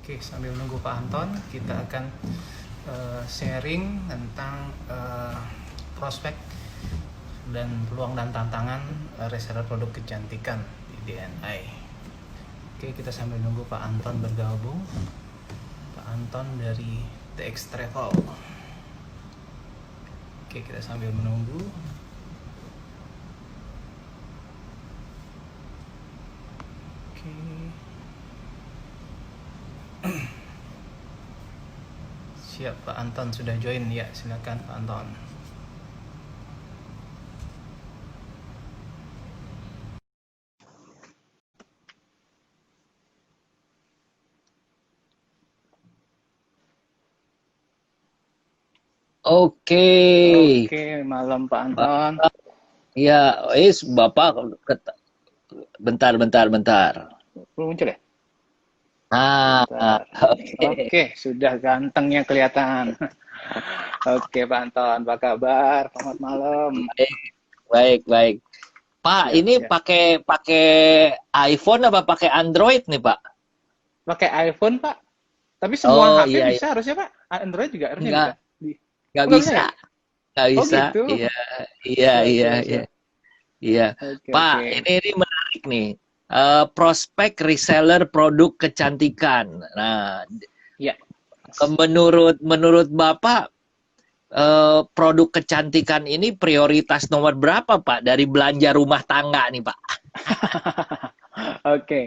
Oke, sambil menunggu Pak Anton, kita akan sharing tentang prospek dan peluang dan tantangan reseller produk kecantikan di DNI. Oke, kita sambil nunggu Pak Anton bergabung. Pak Anton dari TX Travel. Oke, kita sambil menunggu. Oke. Siap, Pak Anton sudah join ya, silakan Pak Anton. Oke, Oke, malam Pak Anton. Bapak, ya, Bapak, bentar. Belum muncul ya? Ah, Bentar. oke, Oke, sudah gantengnya kelihatan. Oke, Pak Anton, apa kabar? Selamat malam. baik, baik. Pak, Siap, ini siap. pakai pakai iPhone apa pakai Android nih, Pak? Pakai iPhone, Pak? Tapi semua Oh, HP iya, iya. bisa harusnya, Pak? Android juga harusnya Nggak, bisa? nggak Oh, nggak bisa bisa, ya? nggak Oh, bisa. gitu. Iya, iya, Siap, iya, siap, iya, siap. iya. Oke, Pak, oke. ini menarik nih. Prospek reseller produk kecantikan. Nah, Ya, menurut menurut Bapak, produk kecantikan ini prioritas nomor berapa, Pak, dari belanja rumah tangga nih, Pak? oke.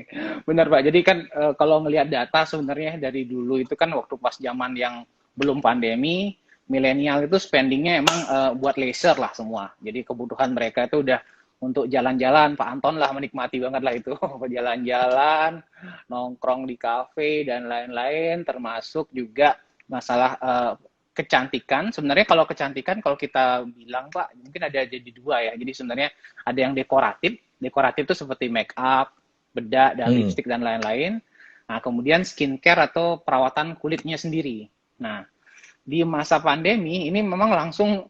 Benar, Pak. Jadi kan kalau ngelihat data sebenarnya dari dulu itu kan waktu pas zaman yang belum pandemi, milenial itu spendingnya emang buat leisure lah semua. Jadi kebutuhan mereka itu udah untuk jalan-jalan, Pak Anton lah menikmati banget lah itu. Jalan-jalan, nongkrong di kafe, dan lain-lain, termasuk juga masalah kecantikan. Sebenarnya kalau kecantikan, kalau kita bilang, Pak, mungkin ada jadi dua ya. Jadi sebenarnya ada yang dekoratif. Dekoratif itu seperti make up, bedak, dan Hmm. lipstick, dan lain-lain. Nah, kemudian skincare atau perawatan kulitnya sendiri. Nah, di masa pandemi ini memang langsung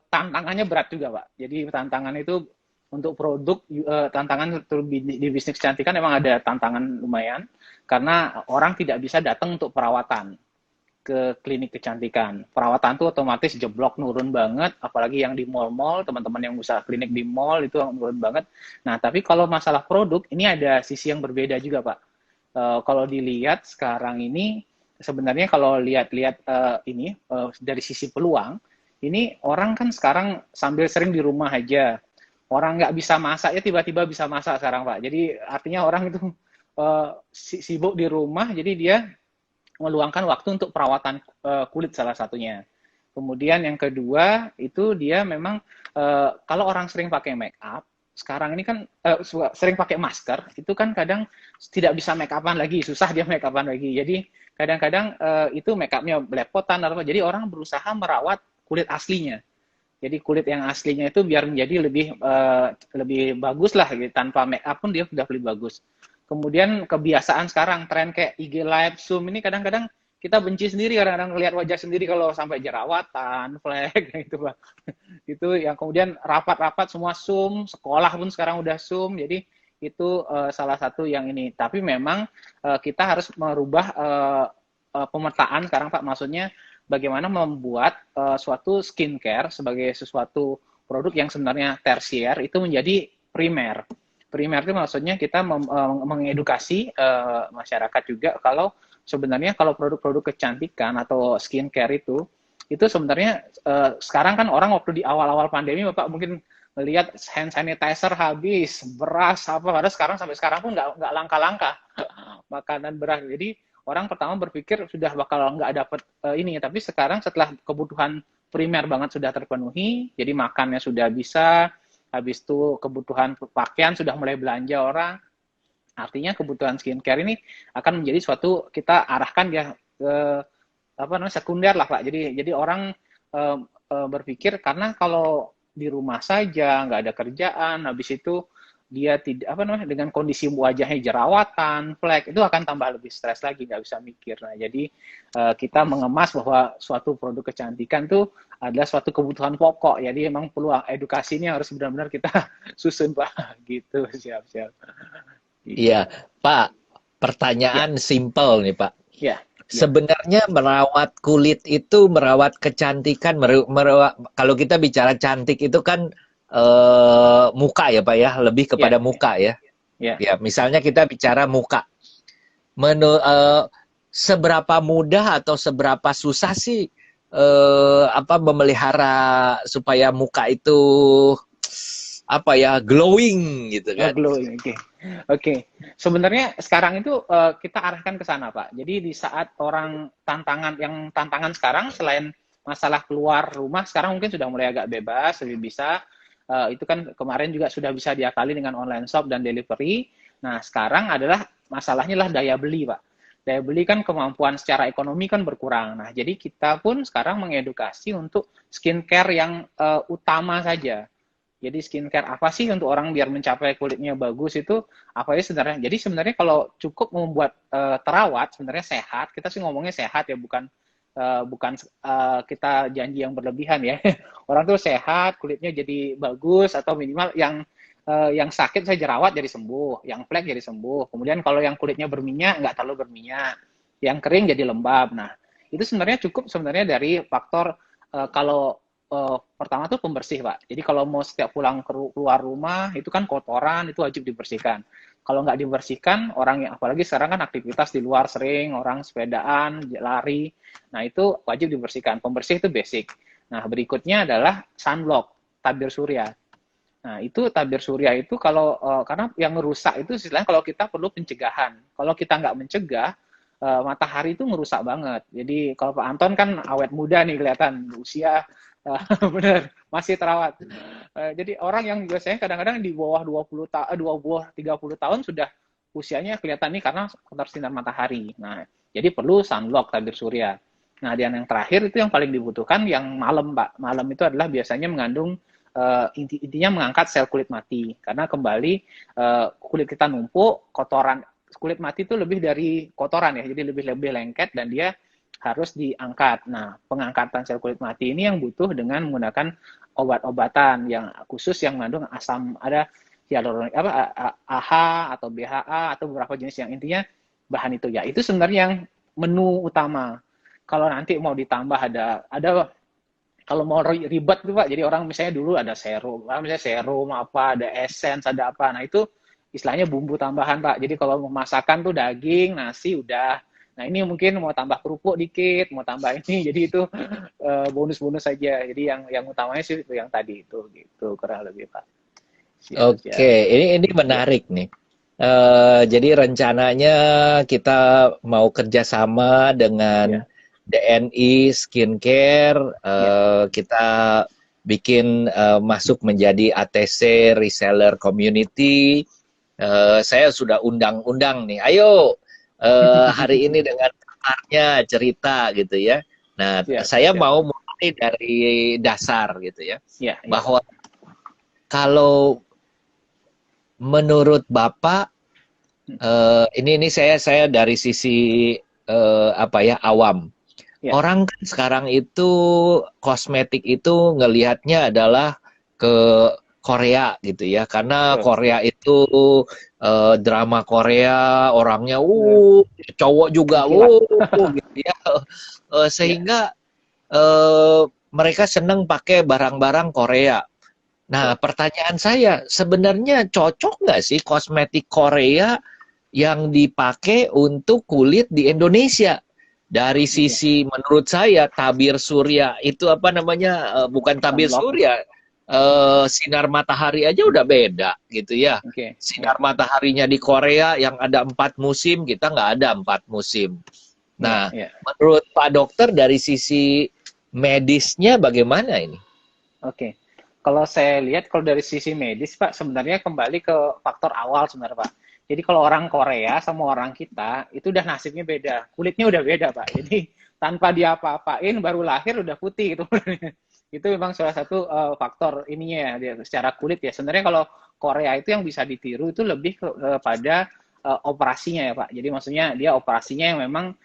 tantangannya berat juga, Pak. Jadi tantangan itu untuk produk, tantangan di bisnis kecantikan memang ada tantangan lumayan karena orang tidak bisa datang untuk perawatan ke klinik kecantikan. Perawatan tuh otomatis jeblok nurun banget, apalagi yang di mall-mall, teman-teman yang usaha klinik di mall itu nurun banget. Nah, tapi kalau masalah produk, ini ada sisi yang berbeda juga, Pak. Kalau dilihat sekarang ini, sebenarnya kalau lihat-lihat ini dari sisi peluang, ini orang kan sekarang sambil sering di rumah aja. Orang nggak bisa masak ya tiba-tiba bisa masak sekarang, Pak. Jadi artinya orang itu sibuk di rumah, jadi dia meluangkan waktu untuk perawatan kulit salah satunya. Kemudian yang kedua itu dia memang kalau orang sering pakai make up, sekarang ini kan sering pakai masker, itu kan kadang tidak bisa make upan lagi, susah dia make upan lagi. Jadi kadang-kadang itu make upnya belepotan atau apa. Jadi orang berusaha merawat kulit aslinya. Jadi kulit yang aslinya itu biar menjadi lebih bagus lah gitu. Tanpa make up pun dia sudah lebih bagus. Kemudian kebiasaan sekarang tren kayak IG live, Zoom ini kadang-kadang kita benci sendiri kadang-kadang lihat wajah sendiri kalau sampai jerawatan, flek gitu, Pak. Itu yang kemudian rapat-rapat semua Zoom, sekolah pun sekarang udah Zoom. Jadi itu salah satu yang ini. Tapi memang kita harus merubah pemetaan sekarang, Pak. Maksudnya bagaimana membuat suatu skincare sebagai sesuatu produk yang sebenarnya tersier itu menjadi primer. Primer itu maksudnya kita mengedukasi masyarakat juga kalau sebenarnya kalau produk-produk kecantikan atau skincare itu sebenarnya sekarang kan orang waktu di awal-awal pandemi Bapak mungkin melihat hand sanitizer habis, beras apa, padahal sampai sekarang pun nggak langka-langka makanan beras. Jadi orang pertama berpikir sudah bakal nggak dapat ini, tapi sekarang setelah kebutuhan primer banget sudah terpenuhi, jadi makannya sudah bisa, habis itu kebutuhan pakaian sudah mulai belanja orang, artinya kebutuhan skincare ini akan menjadi suatu kita arahkan ya ke apa namanya sekunder lah, Pak. Jadi orang berpikir karena kalau di rumah saja nggak ada kerjaan, habis itu dia tidak apa namanya dengan kondisi wajahnya jerawatan, flek itu akan tambah lebih stres lagi, nggak bisa mikir. Nah, jadi kita mengemas bahwa suatu produk kecantikan tuh adalah suatu kebutuhan pokok. Jadi emang perlu edukasi ini harus benar-benar kita susun, Pak. Gitu, siap-siap. Iya, Gitu. Pak. Ya, pertanyaan simple nih Pak. ya, ya, Sebenarnya merawat kulit itu merawat kecantikan, kalau kita bicara cantik itu kan muka ya Pak ya, lebih ya, kepada muka ya. ya. Ya, misalnya kita bicara muka. Seberapa mudah atau seberapa susah sih memelihara supaya muka itu glowing gitu Oh, kan? glowing. Oke. Oke. Sebenarnya sekarang itu kita arahkan ke sana, Pak. Jadi di saat orang tantangan sekarang selain masalah keluar rumah sekarang mungkin sudah mulai agak bebas, lebih bisa itu kan kemarin juga sudah bisa diakali dengan online shop dan delivery. Nah, sekarang adalah masalahnya lah daya beli, Pak. Daya beli kan kemampuan secara ekonomi kan berkurang. Nah, jadi kita pun sekarang mengedukasi untuk skincare yang utama saja. Jadi skincare apa sih untuk orang biar mencapai kulitnya bagus itu apa ya sebenarnya? Jadi sebenarnya kalau cukup membuat terawat sebenarnya sehat, kita sih ngomongnya sehat ya bukan kita janji yang berlebihan ya. Orang tuh sehat, kulitnya jadi bagus atau minimal yang sakit saya jerawat jadi sembuh, yang flek jadi sembuh. Kemudian kalau yang kulitnya berminyak nggak terlalu berminyak, yang kering jadi lembab. Nah, itu sebenarnya cukup sebenarnya dari faktor kalau pertama tuh pembersih, Pak. Jadi kalau mau setiap pulang keluar rumah itu kan kotoran itu wajib dibersihkan. Kalau nggak dibersihkan, orang yang apalagi sekarang kan aktivitas di luar sering, orang sepedaan, lari, nah itu wajib dibersihkan. Pembersih itu basic. Nah berikutnya adalah sunblock, tabir surya. Nah itu tabir surya itu kalau karena yang merusak itu istilahnya kalau kita perlu pencegahan. Kalau kita nggak mencegah, matahari itu merusak banget. Jadi kalau Pak Anton kan awet muda nih kelihatan usia benar masih terawat. Jadi orang yang biasanya kadang-kadang di bawah 20 tahun, 30 tahun sudah usianya kelihatan nih karena tersinar matahari. Nah, jadi perlu sunblock tabir surya. Nah, dan yang terakhir itu yang paling dibutuhkan yang malam, Pak. Malam itu adalah biasanya mengandung intinya mengangkat sel kulit mati karena kembali kulit kita numpuk kotoran kulit mati itu lebih dari kotoran ya jadi lebih lengket dan dia harus diangkat. Nah, pengangkatan sel kulit mati ini yang butuh dengan menggunakan obat-obatan yang khusus yang mengandung asam ada hyaluronik apa AHA atau BHA atau beberapa jenis yang intinya bahan itu ya. Itu sebenarnya yang menu utama. Kalau nanti mau ditambah ada kalau mau ribet tuh Pak, jadi orang misalnya dulu ada serum, misalnya serum apa, ada essence, ada apa. Nah itu istilahnya bumbu tambahan Pak. Jadi kalau mau masakan tuh daging, nasi udah. Nah ini mungkin mau tambah kerupuk dikit, mau tambah ini, jadi itu bonus-bonus saja. Jadi yang utamanya sih itu yang tadi itu gitu kurang lebih Pak. Siap, Oke, siap. ini Ya, menarik nih. Jadi rencananya kita mau kerjasama dengan ya, DNI Skincare, ya. kita bikin masuk menjadi ATC Reseller Community. Saya sudah undang-undang nih, ayo hari ini dengan pakarnya cerita gitu ya. Nah, Siap, saya siap. mau mulai dari dasar gitu ya, Ya, ya. bahwa kalau menurut Bapak, ini saya dari sisi awam. Ya, Orang kan sekarang itu kosmetik itu ngelihatnya adalah ke Korea gitu ya, karena betul. Korea itu drama Korea orangnya Betul. cowok juga Mengkilat. gitu ya. Ya, Sehingga mereka seneng pakai barang-barang Korea. Nah, betul. pertanyaan saya, sebenarnya cocok nggak sih kosmetik Korea yang dipakai untuk kulit di Indonesia? Dari Oke. sisi menurut saya tabir surya itu apa namanya, bukan tabir Sunblock. surya, sinar matahari aja udah beda gitu ya. Oke. Ya, Sinar mataharinya di Korea yang ada 4 musim, kita nggak ada 4 musim. ya, Nah, ya. menurut Pak Dokter dari sisi medisnya bagaimana ini? Oke. Kalau saya lihat kalau dari sisi medis, Pak, sebenarnya kembali ke faktor awal sebenarnya, Pak. Jadi kalau orang Korea sama orang kita itu udah nasibnya beda, kulitnya udah beda, Pak. Jadi tanpa dia apa-apain baru lahir udah putih itu. Itu memang salah satu faktor ininya ya, dia secara kulit ya. Sebenarnya kalau Korea itu yang bisa ditiru itu lebih kepada operasinya ya, Pak. Jadi maksudnya dia operasinya yang memang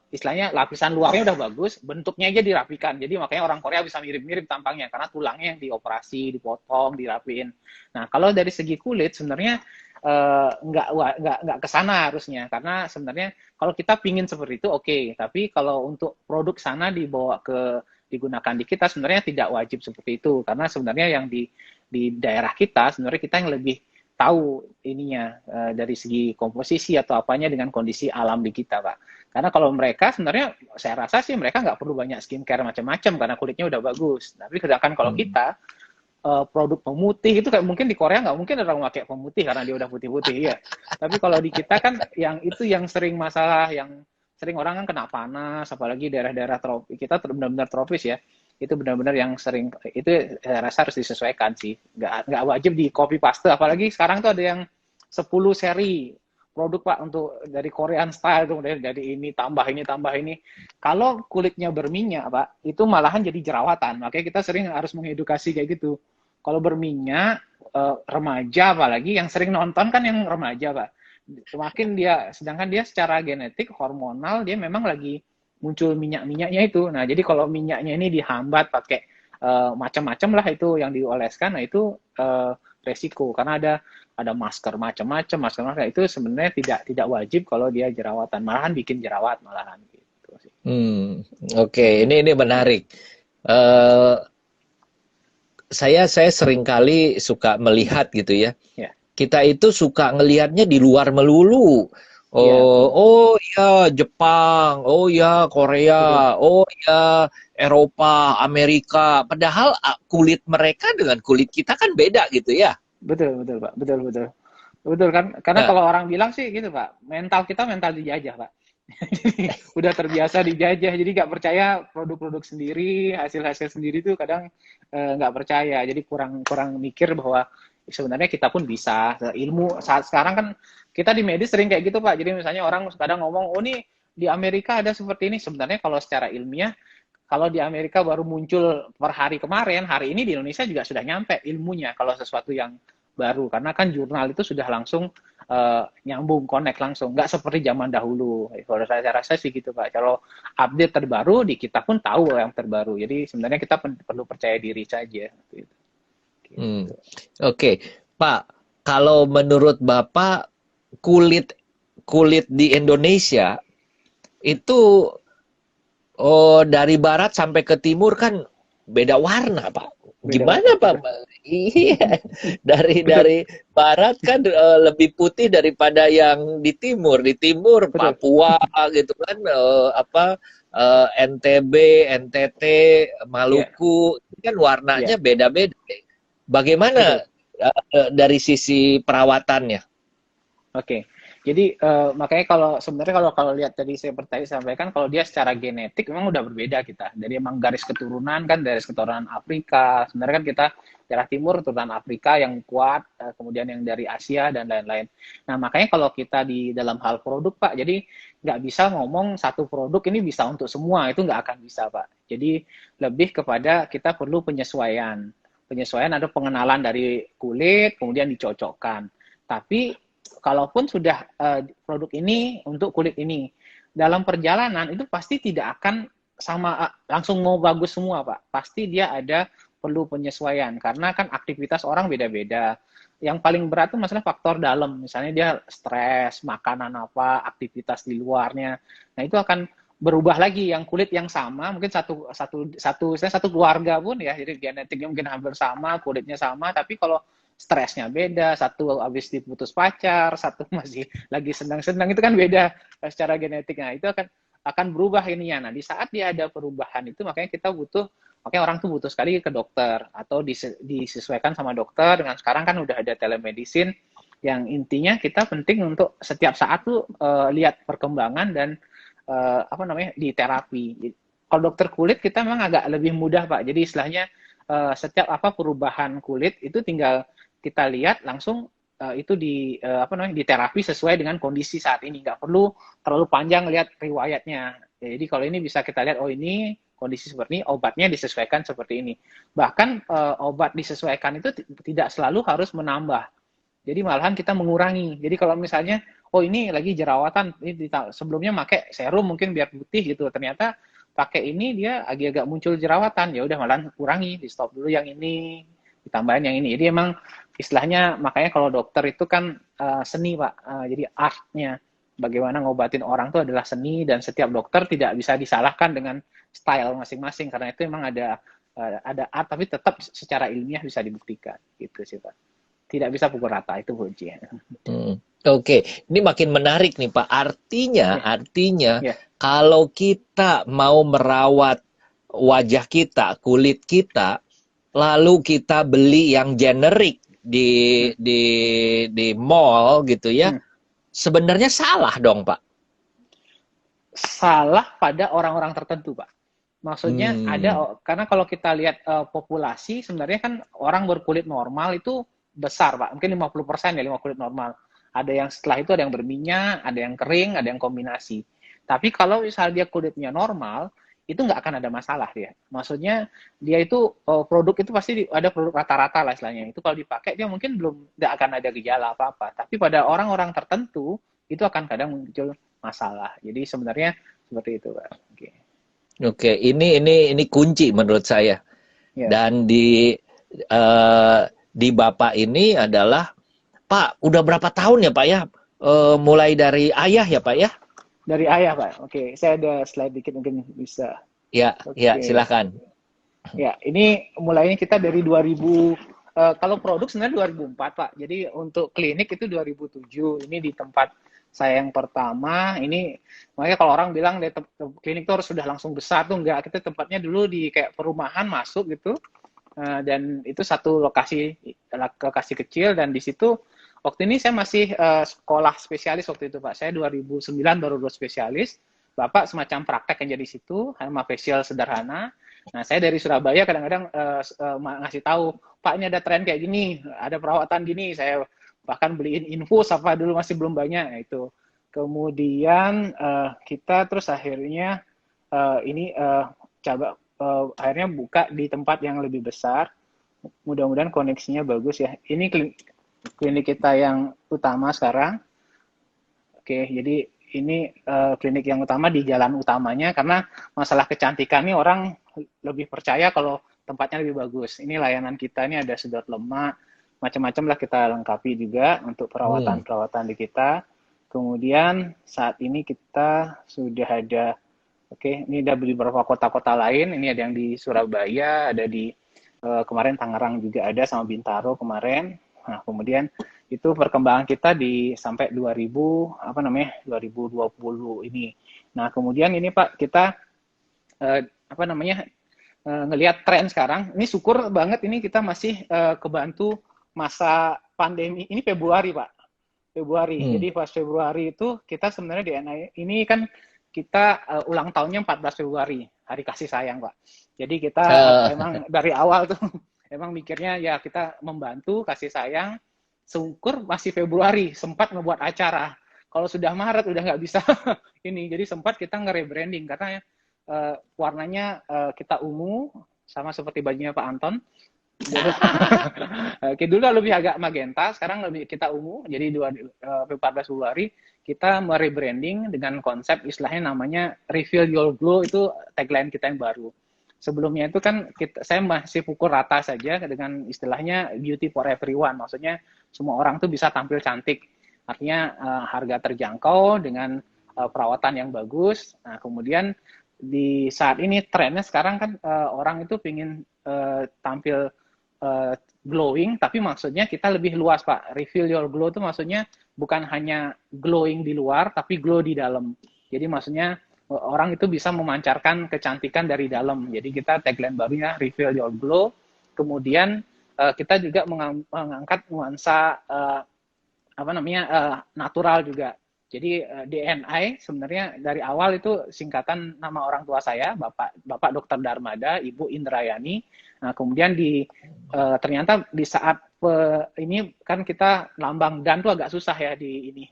istilahnya lapisan luarnya udah bagus, bentuknya aja dirapikan. Jadi makanya orang Korea bisa mirip-mirip tampangnya karena tulangnya yang dioperasi, dipotong, dirapiin. Nah, kalau dari segi kulit sebenarnya nggak ke sana harusnya, karena sebenarnya kalau kita pingin seperti itu oke, tapi kalau untuk produk sana dibawa ke digunakan di kita sebenarnya tidak wajib seperti itu, karena sebenarnya yang di daerah kita sebenarnya kita yang lebih tahu ininya dari segi komposisi atau apanya dengan kondisi alam di kita, Pak. Karena kalau mereka sebenarnya saya rasa sih mereka nggak perlu banyak skincare macam-macam karena kulitnya udah bagus. Tapi sedangkan kalau kita produk pemutih itu kayak mungkin di Korea nggak mungkin orang pakai pemutih karena dia udah putih-putih ya. Tapi kalau di kita kan yang itu yang sering masalah, yang sering orang kan kena panas, apalagi daerah-daerah tropis. Kita benar-benar tropis ya. Itu benar-benar yang sering itu saya rasa harus disesuaikan sih. Nggak wajib di copy paste, apalagi sekarang tuh ada yang 10 seri produk Pak untuk dari Korean style tuh dari ini tambah ini tambah ini. Kalau kulitnya berminyak Pak, itu malahan jadi jerawatan. Makanya kita sering harus mengedukasi kayak gitu. Kalau berminyak remaja apalagi yang sering nonton kan yang remaja Pak. Semakin dia sedangkan dia secara genetik hormonal dia memang lagi muncul minyak-minyaknya itu. Nah, jadi kalau minyaknya ini dihambat pakai macam-macam lah itu yang dioleskan, nah itu resiko karena ada masker macam-macam, masker itu sebenarnya tidak wajib kalau dia jerawatan, malahan bikin jerawat malahan gitu sih. Oke. Ini menarik. Eh, saya sering kali suka melihat gitu ya. Ya. Kita itu suka ngelihatnya di luar melulu. Ya, Oh ya Jepang, oh ya betul. Korea, oh ya Eropa, Amerika. Padahal kulit mereka dengan kulit kita kan beda gitu ya. Betul, betul, Pak. Betul, betul. Betul kan? Karena Nah, kalau orang bilang sih gitu, Pak. Mental kita mental dijajah, Pak. Jadi udah terbiasa dijajah, jadi nggak percaya produk-produk sendiri, hasil-hasil sendiri tuh kadang nggak percaya. Jadi kurang kurang mikir bahwa sebenarnya kita pun bisa. Ilmu saat sekarang kan kita di medis sering kayak gitu, Pak. Jadi misalnya orang kadang ngomong, oh nih di Amerika ada seperti ini. Sebenarnya kalau secara ilmiah, kalau di Amerika baru muncul per hari kemarin, hari ini di Indonesia juga sudah nyampe ilmunya kalau sesuatu yang baru. Karena kan jurnal itu sudah langsung nyambung, connect langsung. Nggak seperti zaman dahulu. Kalau saya rasa sih gitu, Pak. Kalau update terbaru, di kita pun tahu yang terbaru. Jadi sebenarnya kita perlu percaya diri saja. Gitu. oke. Pak, kalau menurut Bapak kulit kulit di Indonesia itu dari barat sampai ke timur kan beda warna, Pak. Beda Gimana, warna, Pak? betul. Iya, dari Betul, barat kan lebih putih daripada yang di timur. Di timur betul. Papua gitu kan NTB, NTT, Iya, Maluku itu kan warnanya iya, beda-beda. Bagaimana betul. dari sisi perawatannya? Oke, jadi makanya kalau sebenarnya kalau lihat tadi saya tadi sampaikan kalau dia secara genetik memang udah berbeda kita. Dari emang garis keturunan kan garis keturunan Afrika. Sebenarnya kan kita daerah timur keturunan Afrika yang kuat, kemudian yang dari Asia dan lain-lain. Nah makanya kalau kita di dalam hal produk Pak, jadi nggak bisa ngomong satu produk ini bisa untuk semua itu nggak akan bisa Pak. Jadi lebih kepada kita perlu penyesuaian. Penyesuaian ada pengenalan dari kulit, kemudian dicocokkan. Tapi kalaupun sudah produk ini untuk kulit ini, dalam perjalanan itu pasti tidak akan sama langsung mau bagus semua, Pak. Pasti dia ada perlu penyesuaian karena kan aktivitas orang beda-beda. Yang paling berat itu masalah faktor dalam, misalnya dia stres, makanan apa, aktivitas di luarnya. Nah, itu akan berubah lagi yang kulit yang sama, mungkin satu keluarga pun ya, jadi genetiknya mungkin hampir sama, kulitnya sama, tapi kalau stresnya beda, satu habis diputus pacar, satu masih lagi senang-senang, itu kan beda secara genetik. Nah, itu akan berubah ininya. Nah, di saat dia ada perubahan itu makanya kita makanya orang tuh butuh sekali ke dokter atau disesuaikan sama dokter. Dengan sekarang kan udah ada telemedicine yang intinya kita penting untuk setiap saat tuh lihat perkembangan dan apa namanya di terapi. Kalau dokter kulit kita memang agak lebih mudah Pak. Jadi istilahnya setiap apa perubahan kulit itu tinggal kita lihat langsung itu apa namanya di terapi sesuai dengan kondisi saat ini, nggak perlu terlalu panjang lihat riwayatnya. Jadi kalau ini bisa kita lihat, oh ini kondisi seperti ini, obatnya disesuaikan seperti ini. Bahkan obat disesuaikan itu tidak selalu harus menambah. Jadi malahan kita mengurangi. Jadi kalau misalnya, oh ini lagi jerawatan, ini sebelumnya pakai serum mungkin biar putih gitu, ternyata pakai ini dia agak-agak muncul jerawatan, ya udah malahan kurangi, di stop dulu yang ini, ditambahin yang ini. Jadi emang istilahnya makanya kalau dokter itu kan seni Pak. Jadi artnya bagaimana ngobatin orang itu adalah seni dan setiap dokter tidak bisa disalahkan dengan style masing-masing karena itu memang ada art tapi tetap secara ilmiah bisa dibuktikan gitu sih Pak. Tidak bisa pukul rata itu kuncinya. Oke, ini makin menarik nih Pak. Artinya, Yeah. artinya Yeah. kalau kita mau merawat wajah kita, kulit kita, lalu kita beli yang generik di mall gitu ya, sebenarnya salah dong Pak. Salah pada orang-orang tertentu Pak. Maksudnya karena kalau kita lihat populasi sebenarnya kan orang berkulit normal itu besar Pak, mungkin 50% ya kulit normal. Ada yang setelah itu ada yang berminyak, ada yang kering, ada yang kombinasi. Tapi kalau misalnya dia kulitnya normal, itu nggak akan ada masalah dia. Maksudnya dia itu produk itu pasti ada produk rata-rata lah istilahnya. Itu kalau dipakai dia mungkin nggak akan ada gejala apa-apa. Tapi pada orang-orang tertentu itu akan kadang muncul masalah. Jadi sebenarnya seperti itu Pak. Oke, ini kunci menurut saya. Yeah. Dan di Bapak ini adalah Pak, udah berapa tahun ya Pak ya? Mulai dari ayah ya Pak ya? Dari ayah Pak. Oke, saya ada slide dikit mungkin bisa. Ya, ya silakan. Ya, ini mulainya kita dari 2000. Kalau produk sebenarnya 2004 Pak. Jadi untuk klinik itu 2007. Ini di tempat saya yang pertama. Ini makanya kalau orang bilang klinik itu harus sudah langsung besar tuh enggak. Kita tempatnya dulu di kayak perumahan masuk gitu. Dan itu satu lokasi kecil dan di situ waktu ini saya masih sekolah spesialis waktu itu Pak. Saya 2009 baru lulus spesialis. Bapak semacam praktek yang jadi situ, sama facial sederhana. Nah, saya dari Surabaya kadang-kadang ngasih tahu, Pak ini ada tren kayak gini, ada perawatan gini. Saya bahkan beliin infus apa dulu masih belum banyak. Nah, itu. Kemudian kita terus akhirnya coba akhirnya buka di tempat yang lebih besar. Mudah-mudahan koneksinya bagus ya. Ini klinik kita yang utama sekarang. Oke, jadi ini klinik yang utama di jalan utamanya karena masalah kecantikan ini orang lebih percaya kalau tempatnya lebih bagus. Ini layanan kita ini ada sedot lemak, macam-macam lah kita lengkapi juga untuk perawatan-perawatan di kita. Kemudian saat ini kita sudah ada, ini ada di beberapa kota-kota lain. Ini ada yang di Surabaya, ada di kemarin Tangerang juga ada sama Bintaro kemarin. Nah, kemudian itu perkembangan kita sampai 2020 ini. Nah, kemudian ini Pak, kita ngelihat tren sekarang. Ini syukur banget ini kita masih kebantu masa pandemi. Ini Februari, Pak. Februari. Jadi pas Februari itu kita sebenarnya DNA ini kan kita ulang tahunnya 14 Februari, hari kasih sayang, Pak. Jadi kita emang dari awal tuh emang mikirnya ya kita membantu kasih sayang. Syukur masih Februari sempat ngebuat acara. Kalau sudah Maret udah nggak bisa ini. Jadi sempat kita nge-rebranding karena warnanya kita ungu sama seperti bajunya Pak Anton. Oke, dulu lebih agak magenta, sekarang lebih kita ungu. Jadi 14 Februari kita merebranding dengan konsep istilahnya namanya Reveal Your Glow, itu tagline kita yang baru. Sebelumnya itu kan saya masih pukul rata saja dengan istilahnya beauty for everyone. Maksudnya semua orang tuh bisa tampil cantik. Artinya harga terjangkau dengan perawatan yang bagus. Nah, kemudian di saat ini trennya sekarang kan orang itu pengen tampil glowing, tapi maksudnya kita lebih luas Pak. Reveal your glow itu maksudnya bukan hanya glowing di luar, tapi glow di dalam. Jadi maksudnya orang itu bisa memancarkan kecantikan dari dalam. Jadi kita tagline barunya Reveal Your Glow. Kemudian kita juga mengangkat nuansa natural juga. Jadi DNI sebenarnya dari awal itu singkatan nama orang tua saya, Bapak Dr. Darmada, Ibu Indrayani. Nah, kemudian ternyata di saat ini kan kita lambang dan tuh agak susah ya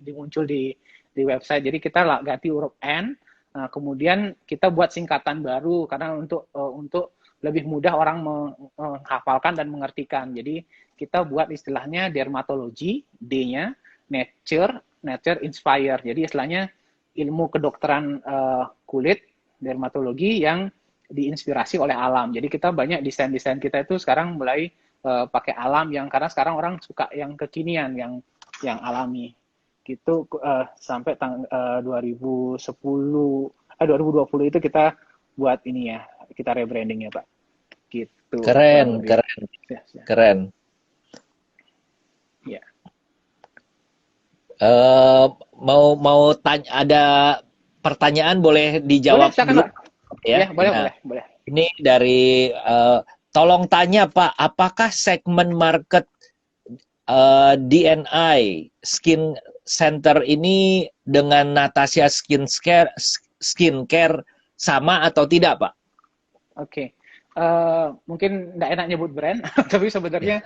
dimuncul di website. Jadi kita ganti huruf N. Nah, kemudian kita buat singkatan baru karena untuk lebih mudah orang menghafalkan dan mengertikan. Jadi kita buat istilahnya dermatologi, D-nya, nature inspire. Jadi istilahnya ilmu kedokteran kulit, dermatologi yang diinspirasi oleh alam. Jadi kita banyak desain-desain kita itu sekarang mulai pakai alam yang karena sekarang orang suka yang kekinian, yang alami gitu. Sampai 2020 itu kita buat ini ya, kita rebranding ya Pak, gitu kurang Keren, lebih. keren, Ya, ya. keren. Ya. Mau tanya, ada pertanyaan boleh Boleh dijawab silakan dulu Pak. ya. Ya boleh Nah, boleh boleh. ini dari tolong tanya Pak, apakah segmen market DNI Skin Center ini dengan Natasha Skincare sama atau tidak Pak? Oke. Mungkin nggak enak nyebut brand, tapi sebenarnya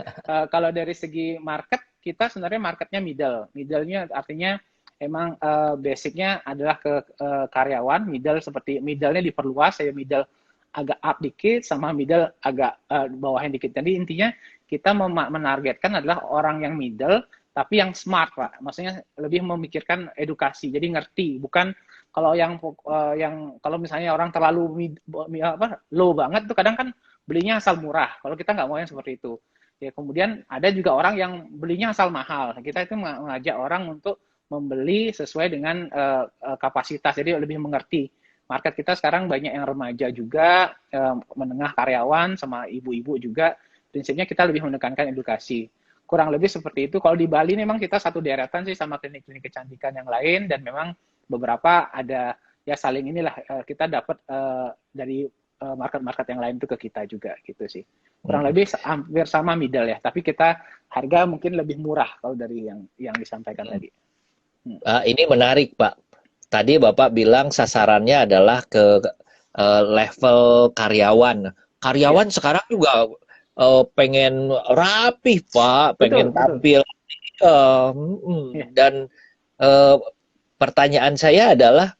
kalau dari segi market, kita sebenarnya marketnya middle. Middle-nya artinya emang basicnya adalah ke karyawan, middle seperti middle-nya diperluas, ya middle agak up dikit, sama middle agak bawahnya dikit. Jadi intinya kita menargetkan adalah orang yang middle, tapi yang smart, Pak. Maksudnya lebih memikirkan edukasi, jadi ngerti, bukan kalau yang kalau misalnya orang terlalu low banget tuh kadang kan belinya asal murah. Kalau kita nggak mau yang seperti itu. Ya kemudian ada juga orang yang belinya asal mahal. Kita itu mengajak orang untuk membeli sesuai dengan kapasitas. Jadi lebih mengerti. Market kita sekarang banyak yang remaja juga, menengah karyawan sama ibu-ibu juga. Prinsipnya kita lebih menekankan edukasi. Kurang lebih seperti itu. Kalau di Bali memang kita satu deretan sih sama klinik-klinik kecantikan yang lain, dan memang beberapa ada ya saling inilah kita dapat dari market-market yang lain itu ke kita juga gitu sih. Kurang lebih hampir sama middle ya, tapi kita harga mungkin lebih murah kalau dari yang disampaikan tadi. Ini menarik Pak. Tadi Bapak bilang sasarannya adalah ke level karyawan. Karyawan Ya. sekarang juga pengen rapih Pak, pengen Betul, betul. tampil. Ya. Dan pertanyaan saya adalah,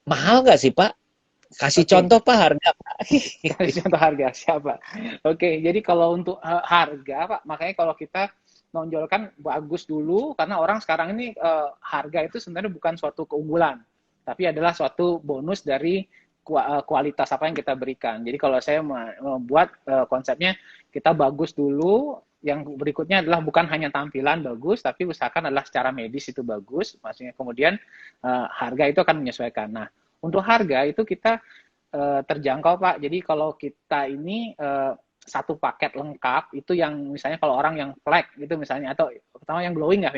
mahal nggak sih Pak? Kasih contoh Pak harga. Kasih contoh harga siapa? Oke, jadi kalau untuk harga Pak, makanya kalau kita nonjolkan bagus dulu, karena orang sekarang ini harga itu sebenarnya bukan suatu keunggulan, tapi adalah suatu bonus dari kualitas apa yang kita berikan. Jadi kalau saya membuat konsepnya, kita bagus dulu, yang berikutnya adalah bukan hanya tampilan bagus, tapi usahakan adalah secara medis itu bagus, maksudnya kemudian harga itu akan menyesuaikan. Nah, untuk harga itu kita terjangkau Pak. Jadi kalau kita ini satu paket lengkap itu yang misalnya kalau orang yang flek gitu misalnya, atau pertama yang glowing ya,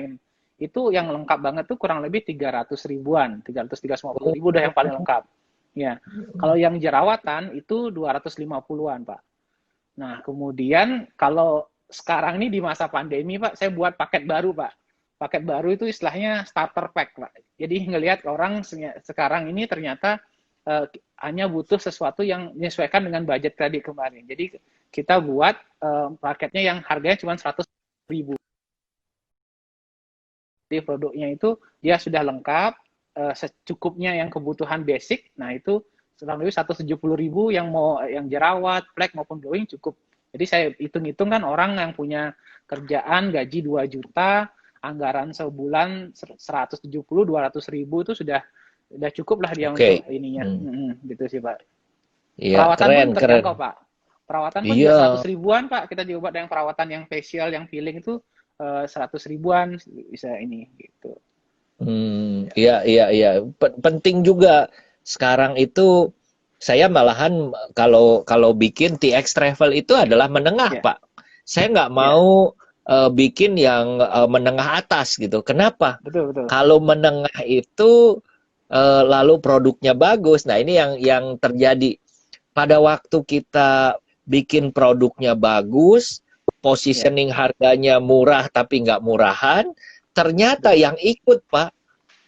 itu yang lengkap banget tuh kurang lebih 300 ribuan, 300-350 ribu udah yang paling lengkap. Ya, kalau yang jerawatan itu 250-an Pak. Nah kemudian kalau sekarang ini di masa pandemi Pak, saya buat paket baru Pak. Paket baru itu istilahnya starter pack Pak. Jadi ngelihat orang sekarang ini ternyata hanya butuh sesuatu yang menyesuaikan dengan budget kredit kemarin. Jadi kita buat paketnya yang harganya cuma 100 ribu. Jadi produknya itu dia sudah lengkap, secukupnya yang kebutuhan basic. Nah itu kurang lebih 170 ribu yang mau yang jerawat, flek maupun glowing cukup. Jadi saya hitung-hitung kan orang yang punya kerjaan gaji 2 juta, anggaran sebulan 170-200 ribu itu sudah cukup lah dia untuk ininya. Gitu sih Pak. Iya, Perawatan pun keren, keren. terjangkau Pak. Perawatan pun juga Iya. 100 ribuan Pak. Kita juga buat yang perawatan yang facial, yang peeling itu 100 ribuan bisa ini gitu. Iya, iya, iya. Penting juga sekarang itu, saya malahan kalau bikin TX Travel itu adalah menengah, Pak. Saya nggak mau bikin yang menengah atas gitu. Kenapa? Betul, betul. Kalau menengah itu lalu produknya bagus. Nah, ini yang terjadi. Pada waktu kita bikin produknya bagus, positioning harganya murah tapi nggak murahan, ternyata yang ikut Pak,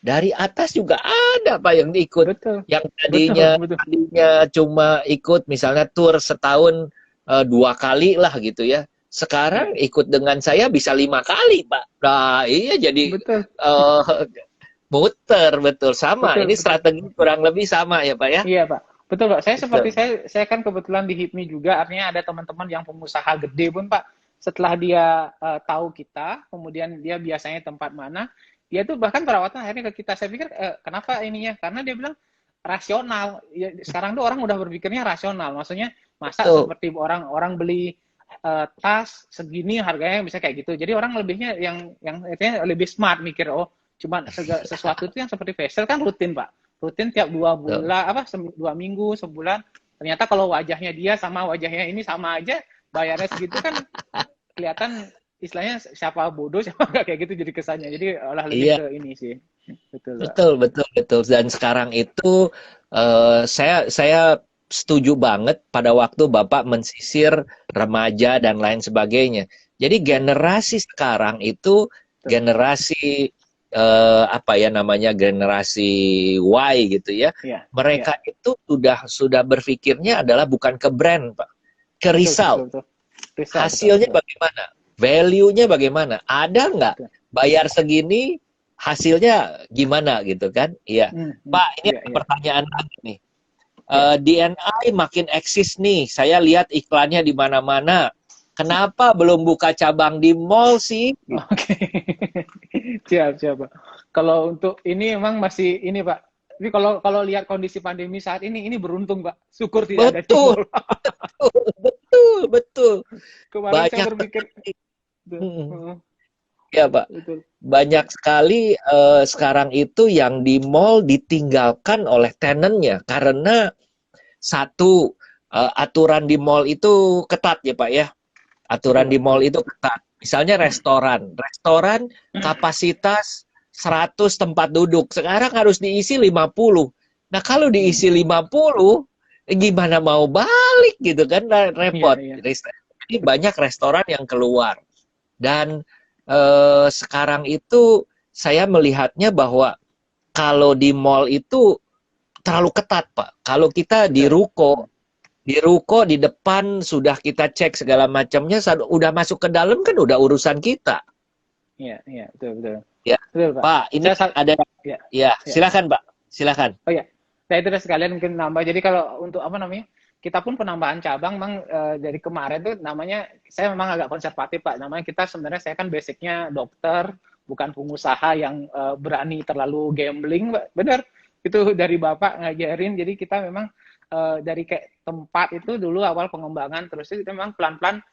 dari atas juga ada Pak yang ikut. Betul. Yang tadinya cuma ikut misalnya tur setahun 2 kali lah gitu ya. Sekarang ikut dengan saya bisa 5 kali Pak. Nah iya jadi muter, betul sama. Ini strategi kurang lebih sama ya Pak ya. Iya Pak. Betul Pak. Saya kan kebetulan di HIPMI juga, artinya ada teman-teman yang pengusaha gede pun Pak. Setelah dia tahu kita, kemudian dia biasanya tempat mana, dia tuh bahkan perawatan akhirnya ke kita. Saya pikir kenapa ininya? Karena dia bilang rasional. Ya, sekarang tuh orang udah berpikirnya rasional. Maksudnya masa seperti orang beli tas segini harganya bisa kayak gitu. Jadi orang lebihnya yang artinya lebih smart mikir, oh cuma sesuatu itu yang seperti facial kan rutin Pak, rutin tiap 2 bulan apa 2 minggu sebulan. Ternyata kalau wajahnya dia sama wajahnya ini sama aja, bayarnya segitu kan kelihatan istilahnya siapa bodoh siapa nggak kayak gitu jadi kesannya. Jadi olah lebih Iya, ke ini sih. Betul Pak. betul, betul, betul. Dan sekarang itu saya setuju banget pada waktu Bapak mensisir remaja dan lain sebagainya. Jadi generasi sekarang itu Betul. generasi apa ya namanya, generasi Y gitu ya. Iya, iya. Mereka itu sudah berpikirnya adalah bukan ke brand, Pak, ke Betul, betul, result. betul. Bisa, betul, Hasilnya betul. bagaimana? Value-nya bagaimana? Ada nggak? Betul. Bayar segini, hasilnya gimana gitu kan? Iya. Pak, ini Iya, ada iya, pertanyaan lagi nih. iya. DNI makin eksis nih. Saya lihat iklannya di mana-mana. Kenapa belum buka cabang di mall sih? Gitu. Oke. Siap, siap, Pak. Kalau untuk ini emang masih ini, Pak. Tapi kalau kalau lihat kondisi pandemi saat ini beruntung, Pak. Syukur tidak ada di Betul, mall. betul, betul, betul. Kemarin saya Banyak berpikir, sekali. betul, Ya, Pak. betul. Banyak sekali sekarang itu yang di mall ditinggalkan oleh tenennya karena satu, aturan di mall itu ketat ya Pak ya. Aturan Betul, di Pak. mall itu ketat. Misalnya restoran. Restoran kapasitas 100 tempat duduk. Sekarang harus diisi 50. Nah, kalau diisi 50, gimana mau balik gitu kan, Iya, repot. iya. Jadi banyak restoran yang keluar. Dan sekarang itu saya melihatnya bahwa kalau di mall itu terlalu ketat, Pak. Kalau kita Betul. di ruko di depan sudah kita cek segala macamnya, udah masuk ke dalam kan udah urusan kita. Iya, iya, betul, betul. Ya, Betul, Pak. Pak, ini ada Ya, ya, ya. silakan, Pak. Silakan. Oh ya, saya itu sekalian mungkin nambah. Jadi kalau untuk apa namanya, kita pun penambahan cabang, memang dari kemarin tuh namanya, saya memang agak konservatif Pak. Namanya kita sebenarnya saya kan basicnya dokter, bukan pengusaha yang berani terlalu gambling, Pak. Benar, itu dari Bapak ngajarin. Jadi kita memang dari kayak tempat itu dulu awal pengembangan, terus itu memang pelan-pelan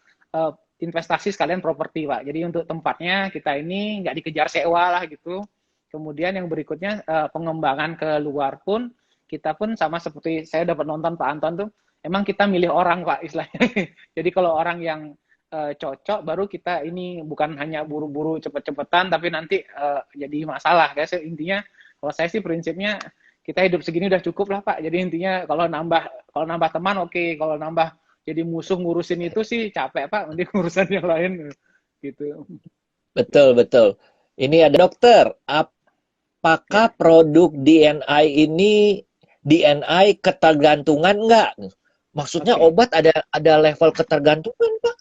investasi sekalian properti Pak. Jadi untuk tempatnya kita ini nggak dikejar sewa lah gitu. Kemudian yang berikutnya pengembangan ke luar pun kita pun sama seperti saya dapat nonton Pak Anton tuh, emang kita milih orang Pak istilahnya. Jadi kalau orang yang cocok baru kita ini bukan hanya buru-buru cepet-cepetan tapi nanti jadi masalah guys. Intinya kalau saya sih prinsipnya kita hidup segini udah cukup lah Pak. Jadi intinya kalau nambah teman oke, kalau nambah jadi musuh ngurusin itu sih capek Pak, mending urusan yang lain gitu. Betul, betul. Ini ada dokter. Apakah Ya. produk DNI ini DNI ketergantungan enggak? Maksudnya Oke. obat ada level ketergantungan, Pak?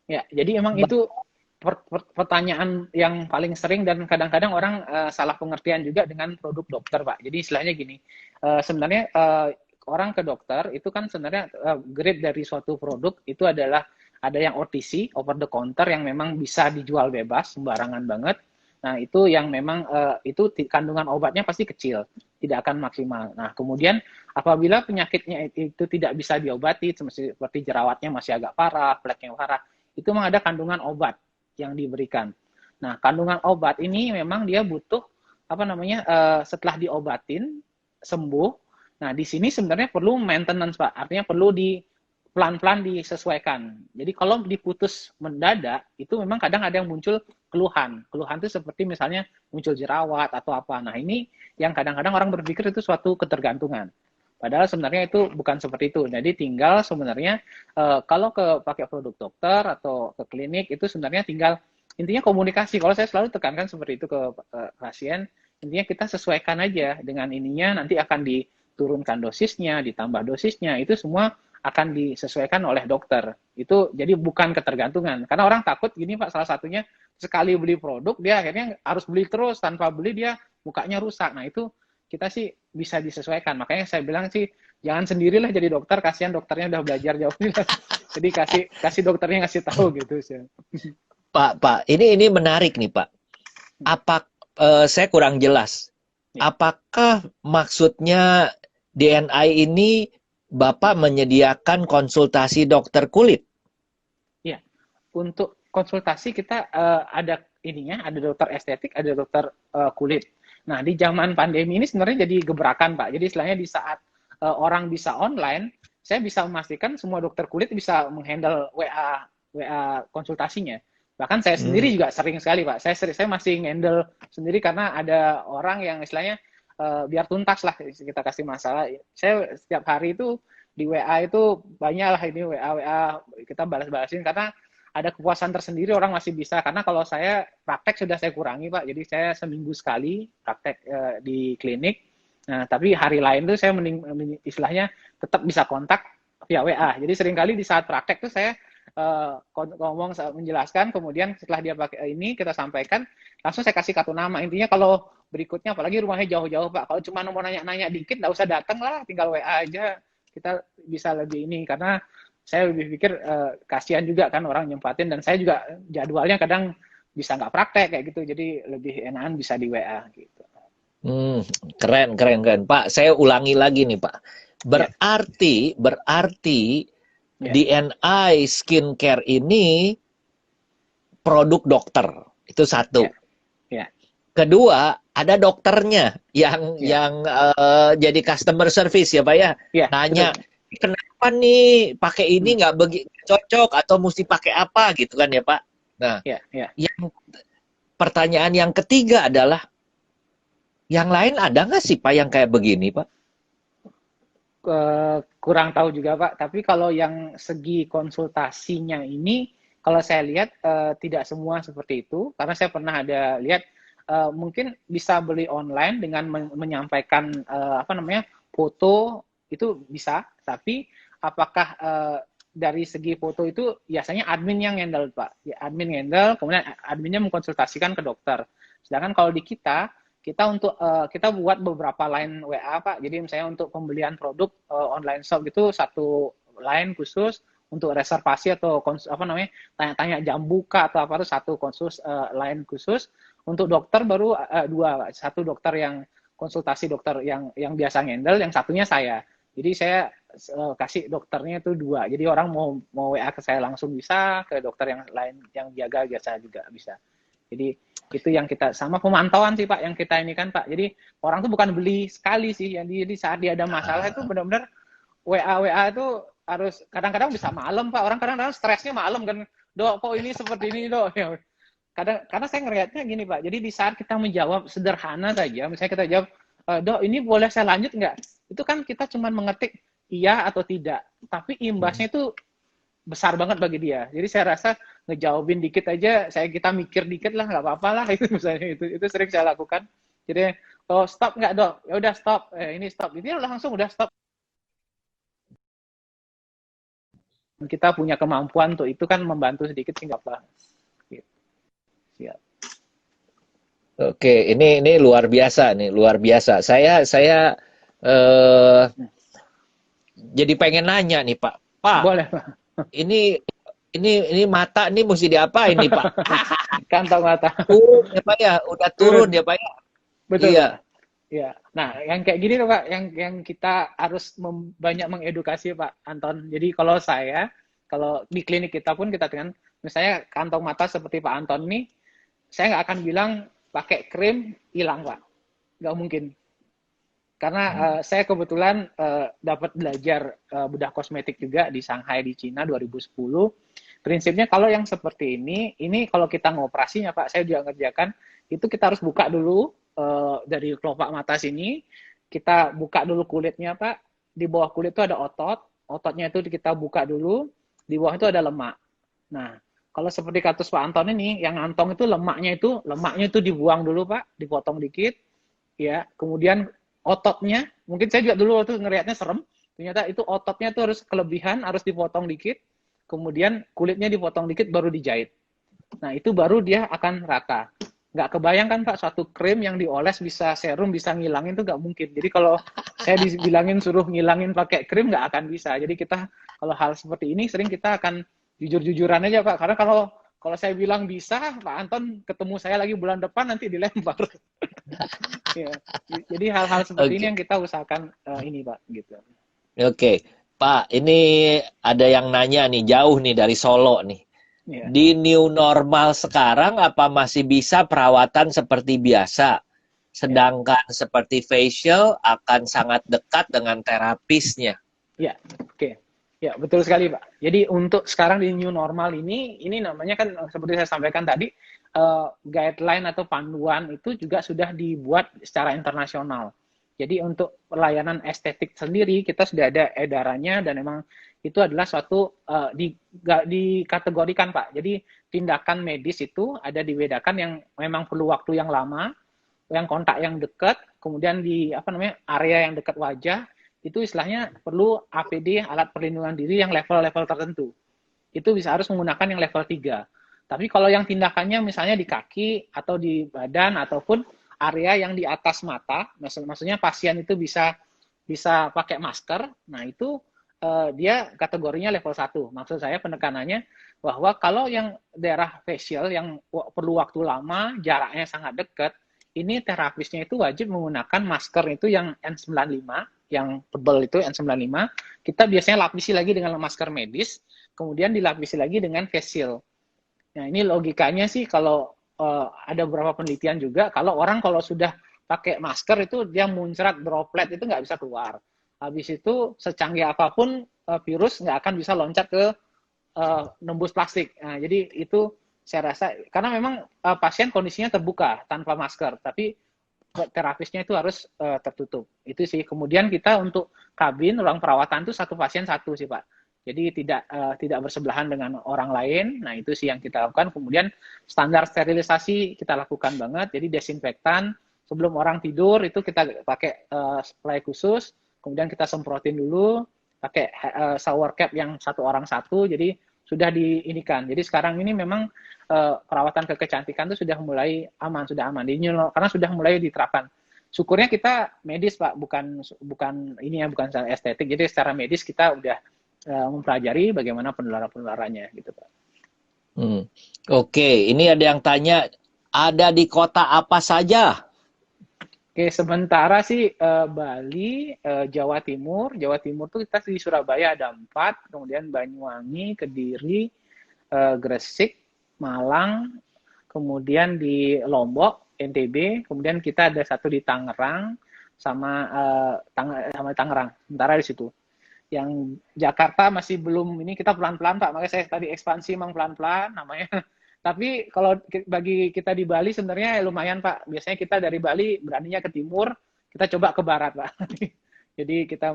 Ya, jadi emang itu pertanyaan yang paling sering dan kadang-kadang orang salah pengertian juga dengan produk dokter, Pak. Jadi istilahnya gini, sebenarnya orang ke dokter itu kan sebenarnya grade dari suatu produk itu adalah ada yang OTC, over the counter, yang memang bisa dijual bebas, sembarangan banget. Nah, itu yang memang itu kandungan obatnya pasti kecil, tidak akan maksimal. Nah, kemudian apabila penyakitnya itu tidak bisa diobati, seperti jerawatnya masih agak parah, fleknya parah, itu memang ada kandungan obat yang diberikan. Nah, kandungan obat ini memang dia butuh apa namanya setelah diobatin sembuh. Nah, di sini sebenarnya perlu maintenance Pak. Artinya perlu pelan-pelan disesuaikan. Jadi kalau diputus mendadak itu memang kadang ada yang muncul keluhan. Keluhan itu seperti misalnya muncul jerawat atau apa. Nah, ini yang kadang-kadang orang berpikir itu suatu ketergantungan. Padahal sebenarnya itu bukan seperti itu. Jadi tinggal sebenarnya kalau pakai produk dokter atau ke klinik itu sebenarnya tinggal intinya komunikasi. Kalau saya selalu tekankan seperti itu ke pasien, intinya kita sesuaikan aja dengan ininya, nanti akan diturunkan dosisnya, ditambah dosisnya, itu semua akan disesuaikan oleh dokter. Itu jadi bukan ketergantungan. Karena orang takut gini Pak, salah satunya sekali beli produk dia akhirnya harus beli terus, tanpa beli dia mukanya rusak. Nah, itu kita sih bisa disesuaikan. Makanya saya bilang sih jangan sendirilah jadi dokter, kasihan dokternya udah belajar jauh. Jadi kasih dokternya ngasih tahu gitu sih. Pak, ini menarik nih, Pak. Saya kurang jelas. Apakah maksudnya DNI ini Bapak menyediakan konsultasi dokter kulit? untuk konsultasi kita ada ininya, ada dokter estetik, ada dokter kulit. Nah, di zaman pandemi ini sebenarnya jadi gebrakan, Pak. Jadi istilahnya di saat orang bisa online, saya bisa memastikan semua dokter kulit bisa menghandle WA konsultasinya. Bahkan saya sendiri juga sering sekali, Pak. Saya masih handle sendiri karena ada orang yang istilahnya biar tuntas lah kita kasih masalah. Saya setiap hari itu di WA itu banyak lah ini WA kita balas-balasin karena ada kepuasan tersendiri orang masih bisa, karena kalau saya praktek sudah saya kurangi, Pak. Jadi saya seminggu sekali praktek di klinik. Nah, tapi hari lain tuh saya istilahnya tetap bisa kontak via WA. Jadi seringkali di saat praktek tuh saya ngomong menjelaskan, kemudian setelah dia pakai ini kita sampaikan, langsung saya kasih kartu nama. Intinya kalau berikutnya, apalagi rumahnya jauh-jauh, Pak. Kalau cuma mau nanya-nanya dikit, nggak usah datang lah, tinggal WA aja. Kita bisa lebih ini, karena saya lebih pikir kasihan juga kan orang nyempatin, dan saya juga jadwalnya kadang bisa nggak praktek kayak gitu, jadi lebih enakan bisa di WA gitu. Keren. Pak, saya ulangi lagi nih, Pak. Berarti DNI Skincare ini produk dokter. Itu satu. Kedua, ada dokternya yang jadi customer service ya, Pak ya. Nanya, kenapa nih pakai ini nggak cocok atau mesti pakai apa gitu kan ya, Pak. Nah, yang pertanyaan yang ketiga adalah, yang lain ada nggak sih, Pak, yang kayak begini, Pak? Kurang tahu juga, Pak. Tapi kalau yang segi konsultasinya ini, kalau saya lihat tidak semua seperti itu. Karena saya pernah ada lihat mungkin bisa beli online dengan menyampaikan foto itu bisa. Tapi apakah dari segi foto itu biasanya admin yang handle, Pak. Ya, admin handle, kemudian adminnya mengkonsultasikan ke dokter. Sedangkan kalau di kita kita buat beberapa line WA, Pak. Jadi misalnya untuk pembelian produk online shop itu satu line khusus, untuk reservasi atau tanya-tanya jam buka atau apa itu satu line khusus. Untuk dokter baru dua, Pak. Satu dokter yang konsultasi dokter yang biasa handle, yang satunya saya. Jadi saya kasih dokternya itu dua. Jadi orang mau WA ke saya langsung bisa, ke dokter yang lain yang jaga biasa juga bisa. Jadi itu yang kita, sama pemantauan sih, Pak, yang kita ini kan, Pak. Jadi orang tuh bukan beli sekali sih, jadi saat dia ada masalah itu benar-benar WA itu harus, kadang-kadang bisa malam, Pak. Orang kadang-kadang stresnya malam kan, Dok, kok ini seperti ini, Dok. Karena saya ngelihatnya gini, Pak. Jadi di saat kita menjawab sederhana saja, misalnya kita jawab, Dok, ini boleh saya lanjut nggak? Itu kan kita cuma mengetik iya atau tidak, tapi imbasnya itu besar banget bagi dia. Jadi saya rasa ngejawabin dikit aja, kita mikir dikit lah, nggak apa-apa lah itu misalnya itu sering saya lakukan. Jadi stop nggak, Dok? Ya udah stop. Ini stop. Jadi langsung udah stop. Kita punya kemampuan untuk itu kan, membantu sedikit sih nggak apa. Gitu. Siap. Oke, ini luar biasa nih, luar biasa. Saya jadi pengen nanya nih, Pak. Boleh, Pak. Ini mata nih mesti diapain nih, Pak? Kantong mata. Turun ya, Pak ya, udah turun ya, Pak ya. Betul. Iya. Ya. Nah, yang kayak gini tuh, Pak, yang kita harus banyak mengedukasi, Pak Anton. Jadi kalau di klinik kita pun kita dengan misalnya kantong mata seperti Pak Anton nih, saya nggak akan bilang pakai krim hilang, Pak. Nggak mungkin. Karena saya kebetulan dapat belajar bedah kosmetik juga di Shanghai di Cina 2010. Prinsipnya kalau yang seperti ini kalau kita ngoperasinya, Pak, saya juga ngerjakan, itu kita harus buka dulu dari kelopak mata sini, kita buka dulu kulitnya, Pak. Di bawah kulit itu ada ototnya itu kita buka dulu, di bawah itu ada lemak. Nah, kalau seperti kasus Pak Anton ini, yang ngantong itu lemaknya itu dibuang dulu, Pak, dipotong dikit, ya. Kemudian ototnya, mungkin saya juga dulu waktu ngelihatnya serem, ternyata itu ototnya itu harus kelebihan, harus dipotong dikit, kemudian kulitnya dipotong dikit, baru dijahit. Nah, itu baru dia akan rata. Nggak kebayang kan, Pak, suatu krim yang dioles bisa serum, bisa ngilangin, itu nggak mungkin. Jadi kalau saya dibilangin suruh ngilangin pakai krim, nggak akan bisa. Jadi kita, kalau hal seperti ini, sering kita akan jujur-jujuran aja, Pak. Karena kalau saya bilang bisa, Pak Anton ketemu saya lagi bulan depan, nanti dilempar. Ya. Jadi hal-hal seperti ini yang kita usahakan ini, Pak, gitu. Oke, Pak, ini ada yang nanya nih, jauh nih dari Solo nih. Iya. Di new normal sekarang apa masih bisa perawatan seperti biasa? Sedangkan seperti facial akan sangat dekat dengan terapisnya. Ya, oke. Ya, betul sekali, Pak. Jadi untuk sekarang di new normal ini namanya kan seperti saya sampaikan tadi, guideline atau panduan itu juga sudah dibuat secara internasional. Jadi untuk pelayanan estetik sendiri kita sudah ada edarannya dan memang itu adalah suatu dikategorikan, Pak. Jadi tindakan medis itu ada dibedakan yang memang perlu waktu yang lama, yang kontak yang dekat, kemudian di area yang dekat wajah, itu istilahnya perlu APD, alat perlindungan diri yang level-level tertentu. Itu bisa harus menggunakan yang level 3. Tapi kalau yang tindakannya misalnya di kaki atau di badan ataupun area yang di atas mata, maksudnya pasien itu bisa pakai masker, nah itu dia kategorinya level 1. Maksud saya penekanannya bahwa kalau yang daerah facial yang perlu waktu lama, jaraknya sangat dekat, ini terapisnya itu wajib menggunakan masker itu yang N95, yang tebal itu N95, kita biasanya lapisi lagi dengan masker medis, kemudian dilapisi lagi dengan facial. Nah, ini logikanya sih kalau ada beberapa penelitian juga, kalau sudah pakai masker itu dia muncrat droplet itu nggak bisa keluar. Habis itu secanggih apapun virus nggak akan bisa loncat ke nembus plastik. Nah, jadi itu saya rasa, karena memang pasien kondisinya terbuka tanpa masker, tapi terapisnya itu harus tertutup. Itu sih. Kemudian kita untuk kabin, ruang perawatan itu satu pasien satu sih, Pak. Jadi tidak bersebelahan dengan orang lain. Nah, itu sih yang kita lakukan. Kemudian standar sterilisasi kita lakukan banget. Jadi desinfektan sebelum orang tidur itu kita pakai spray khusus. Kemudian kita semprotin dulu pakai shower cap yang satu orang satu. Jadi sudah diinikan. Jadi sekarang ini memang perawatan kecantikan itu sudah mulai aman, karena sudah mulai diterapkan. Syukurnya kita medis, Pak, bukan secara estetik. Jadi secara medis kita udah mempelajari bagaimana penularannya gitu, Pak. Oke, ini ada yang tanya, ada di kota apa saja? Oke, sementara sih Bali, Jawa Timur tuh kita di Surabaya ada 4, kemudian Banyuwangi, Kediri, Gresik, Malang, kemudian di Lombok, NTB, kemudian kita ada satu di Tangerang sama Tangerang, sementara di situ. Yang Jakarta masih belum, ini kita pelan-pelan, Pak, makanya saya tadi ekspansi memang pelan-pelan namanya. Tapi kalau bagi kita di Bali sebenarnya lumayan, Pak. Biasanya kita dari Bali beraninya ke timur, kita coba ke barat, Pak. Jadi kita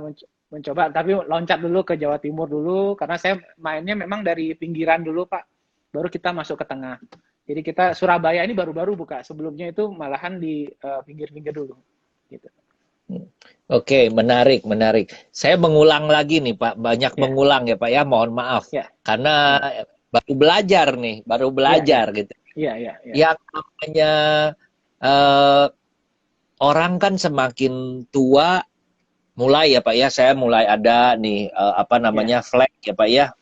mencoba, tapi loncat dulu ke Jawa Timur dulu, karena saya mainnya memang dari pinggiran dulu, Pak. Baru kita masuk ke tengah. Jadi kita Surabaya ini baru-baru buka. Sebelumnya itu malahan di pinggir-pinggir dulu. Gitu. Oke, menarik. Saya mengulang lagi nih, Pak. Banyak mengulang ya, Pak ya. Mohon maaf. Karena baru belajar gitu. Yang namanya orang kan semakin tua, mulai ya Pak ya, saya mulai ada nih flek ya Pak ya.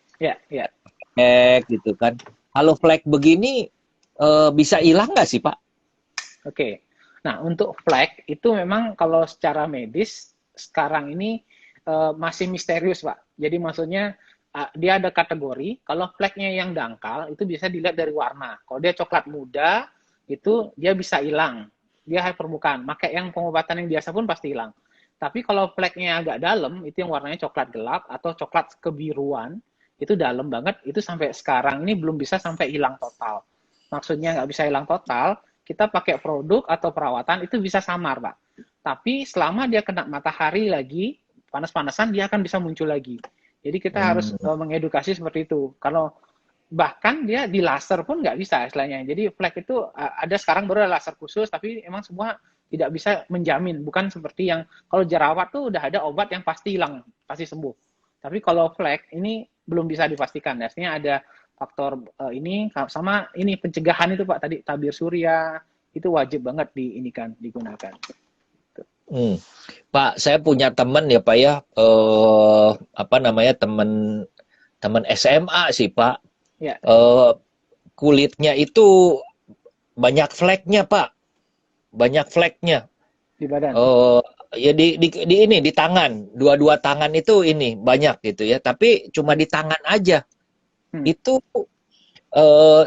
Flek gitu kan. Kalau flek begini bisa hilang nggak sih, Pak? Oke. Nah, untuk flek itu memang kalau secara medis sekarang ini masih misterius, Pak. Jadi maksudnya dia ada kategori, kalau fleknya yang dangkal itu bisa dilihat dari warna. Kalau dia coklat muda itu dia bisa hilang, dia high permukaan. Pakai yang pengobatan yang biasa pun pasti hilang. Tapi kalau fleknya agak dalam, itu yang warnanya coklat gelap atau coklat kebiruan, itu dalam banget, itu sampai sekarang ini belum bisa sampai hilang total. Maksudnya nggak bisa hilang total, kita pakai produk atau perawatan itu bisa samar, Pak. Tapi selama dia kena matahari lagi, panas-panasan, dia akan bisa muncul lagi. Jadi kita harus mengedukasi seperti itu. Kalau bahkan dia di laser pun nggak bisa istilahnya. Jadi flek itu ada sekarang baru ada laser khusus, tapi emang semua tidak bisa menjamin. Bukan seperti yang kalau jerawat tuh udah ada obat yang pasti hilang, pasti sembuh. Tapi kalau flek ini belum bisa dipastikan. Artinya ada faktor ini sama ini pencegahan itu, Pak, tadi tabir surya itu wajib banget digunakan. Pak, saya punya teman ya Pak ya, teman SMA sih Pak. Kulitnya itu banyak fleknya Pak, banyak fleknya. Di badan. Ya di tangan, dua tangan itu ini banyak gitu ya. Tapi cuma di tangan aja. Itu eh,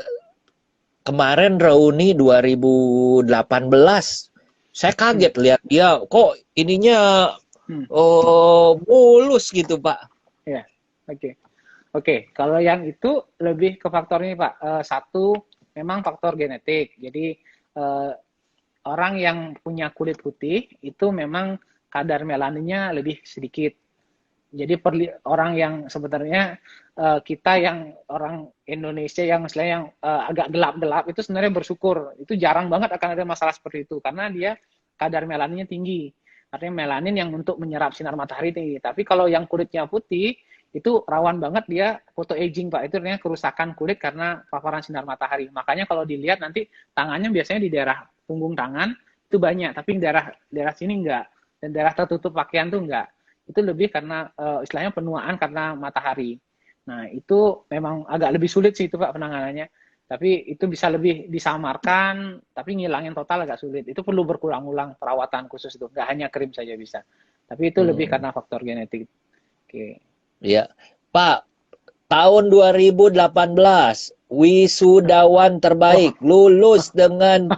kemarin reuni 2018, saya Hmm. kaget lihat dia kok ininya Hmm. mulus gitu, Pak. Ya, oke. Oke, kalau yang itu lebih ke faktor ini, Pak. Satu, memang faktor genetik. Jadi, eh, orang yang punya kulit putih itu memang kadar melaninnya lebih sedikit. Jadi orang yang sebenarnya kita yang orang Indonesia yang misalnya yang agak gelap-gelap itu sebenarnya bersyukur. Itu jarang banget akan ada masalah seperti itu karena dia kadar melaninnya tinggi. Artinya melanin yang untuk menyerap sinar matahari tinggi. Tapi kalau yang kulitnya putih itu rawan banget dia photoaging, Pak. Itu artinya kerusakan kulit karena paparan sinar matahari. Makanya kalau dilihat nanti tangannya biasanya di daerah punggung tangan itu banyak, tapi daerah daerah sini enggak. Dan daerah tertutup pakaian tuh enggak. Itu lebih karena istilahnya penuaan karena matahari. Nah, itu memang agak lebih sulit sih itu Pak penanganannya. Tapi itu bisa lebih disamarkan, tapi ngilangin total agak sulit. Itu perlu berulang-ulang perawatan khusus itu. Nggak hanya krim saja bisa. Tapi itu lebih Hmm, karena faktor genetik. Oke. ya. Pak, tahun 2018, wisudawan terbaik, Oh, lulus dengan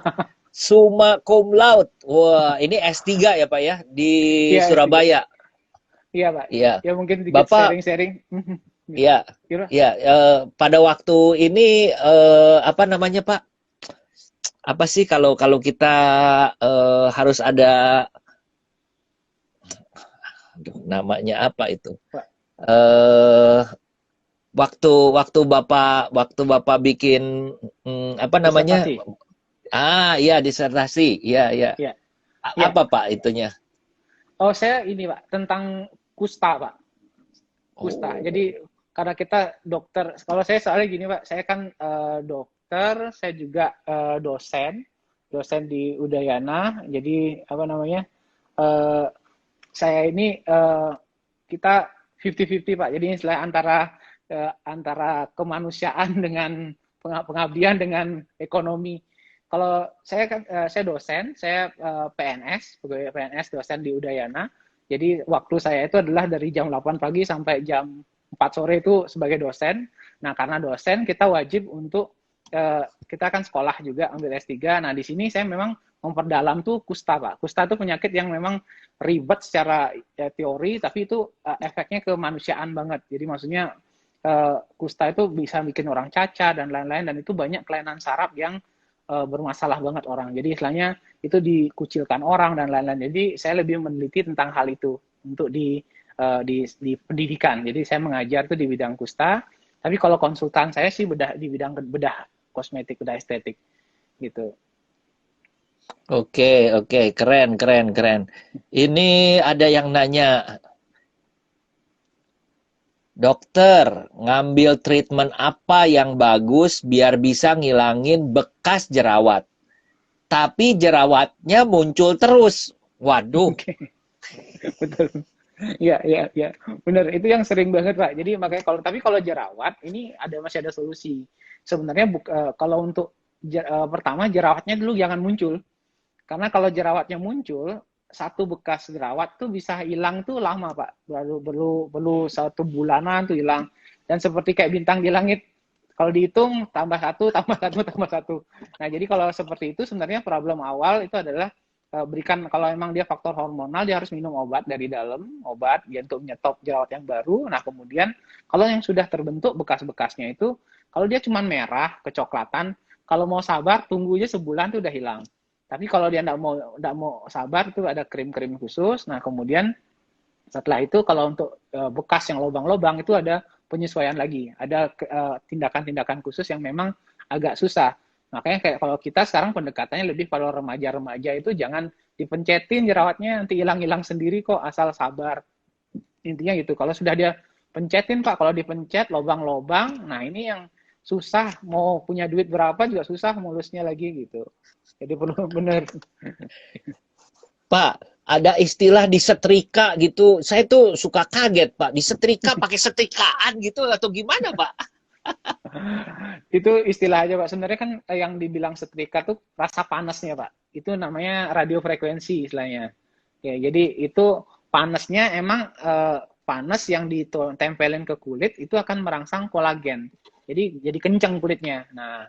summa cum laude. Wah, ini S3 ya, Pak ya, di iya S3. Surabaya. Iya Pak. Iya. Ya mungkin sedikit Bapak, sharing-sharing. ya, Kira? ya, pada waktu ini apa namanya, Pak? Apa sih kalau kalau kita harus ada aduh, namanya apa itu? Pak, eh waktu bapak bikin apa namanya, disertasi. iya disertasi, iya iya, Iya. Iya. apa Pak itunya? Oh, saya ini Pak, tentang kusta Pak. Kusta. Oh, Jadi karena kita dokter, kalau saya soalnya gini Pak, saya kan dokter, saya juga dosen, dosen di Udayana. Jadi apa namanya? eh, saya ini kita 50-50 Pak. Jadi istilah antara kemanusiaan dengan pengabdian dengan ekonomi. Kalau saya kan saya dosen, saya PNS, pegawai PNS dosen di Udayana. Jadi waktu saya itu adalah dari jam 8 pagi sampai jam 4 sore itu sebagai dosen. Nah, karena dosen kita wajib untuk kita kan sekolah juga ambil S3. Nah, di sini saya memang memperdalam tuh kusta, Pak. Kusta itu penyakit yang memang ribet secara teori, tapi itu efeknya kemanusiaan banget. Jadi maksudnya kusta itu bisa bikin orang cacat dan lain-lain, dan itu banyak kelainan saraf yang bermasalah banget orang. Jadi istilahnya itu dikucilkan orang dan lain-lain. Jadi saya lebih meneliti tentang hal itu untuk di pendidikan. Jadi saya mengajar itu di bidang kusta. Tapi kalau konsultan saya sih di bidang bedah kosmetik, bedah estetik gitu. oke oke, keren keren keren. Ini ada yang nanya, dokter, ngambil treatment apa yang bagus biar bisa ngilangin bekas jerawat? Tapi jerawatnya muncul terus. Waduh. Oke, betul. Iya, iya, iya. Benar, itu yang sering banget, Pak. Jadi makanya kalau jerawat ini masih ada solusi. Sebenarnya kalau untuk pertama jerawatnya dulu jangan muncul. Karena kalau jerawatnya muncul, satu bekas jerawat tuh bisa hilang tuh lama, Pak. Perlu 1 bulanan tuh hilang. Dan seperti kayak bintang di langit, kalau dihitung tambah satu, tambah satu, tambah satu. Nah, jadi kalau seperti itu sebenarnya problem awal itu adalah berikan, kalau memang dia faktor hormonal, dia harus minum obat dari dalam, obat dia untuk menyetop jerawat yang baru. Nah, kemudian kalau yang sudah terbentuk bekas-bekasnya itu, kalau dia cuma merah, kecoklatan, kalau mau sabar, tunggu aja sebulan tuh udah hilang. Tapi kalau dia nggak mau sabar, tuh ada krim-krim khusus. Nah, kemudian setelah itu kalau untuk bekas yang lubang-lubang itu ada penyesuaian lagi, ada tindakan-tindakan khusus yang memang agak susah. Makanya kayak kalau kita sekarang pendekatannya lebih pada remaja-remaja itu jangan dipencetin jerawatnya nanti hilang-hilang sendiri kok, asal sabar. Intinya gitu. Kalau sudah dia pencetin Pak, kalau dipencet lubang-lubang, nah ini yang susah, mau punya duit berapa juga susah mulusnya lagi gitu. Jadi perlu bener. Pak, ada istilah disetrika gitu. Saya tuh suka kaget, Pak. Disetrika pakai setrikaan gitu atau gimana, Pak? Itu istilah aja Pak. Sebenarnya kan yang dibilang setrika tuh rasa panasnya Pak. Itu namanya radiofrekuensi istilahnya. Ya, jadi itu panasnya emang panas yang ditempelin ke kulit itu akan merangsang kolagen. jadi kencang kulitnya. Nah,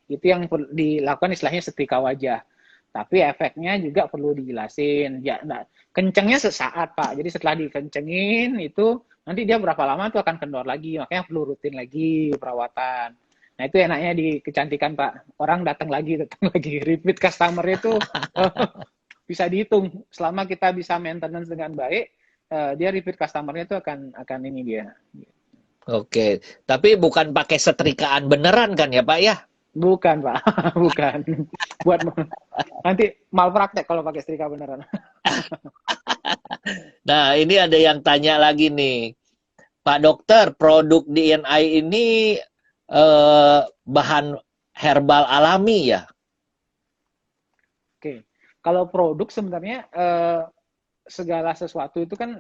itu yang dilakukan istilahnya setrika wajah. Tapi efeknya juga perlu dijelasin. Ya, kencengnya sesaat, Pak. Jadi setelah dikencengin itu nanti dia berapa lama tuh akan kendor lagi. Makanya perlu rutin lagi perawatan. Nah, itu enaknya di kecantikan, Pak. Orang datang lagi. Repeat customer itu bisa dihitung. Selama kita bisa maintenance dengan baik, dia repeat customer-nya itu akan ini dia. Oke, tapi bukan pakai setrikaan beneran kan ya Pak ya? Bukan, Pak. Bukan. Buat nanti malpraktek kalau pakai setrika beneran. Nah, ini ada yang tanya lagi nih. Pak Dokter, produk DNI ini bahan herbal alami ya? Oke. Kalau produk sebenarnya segala sesuatu itu kan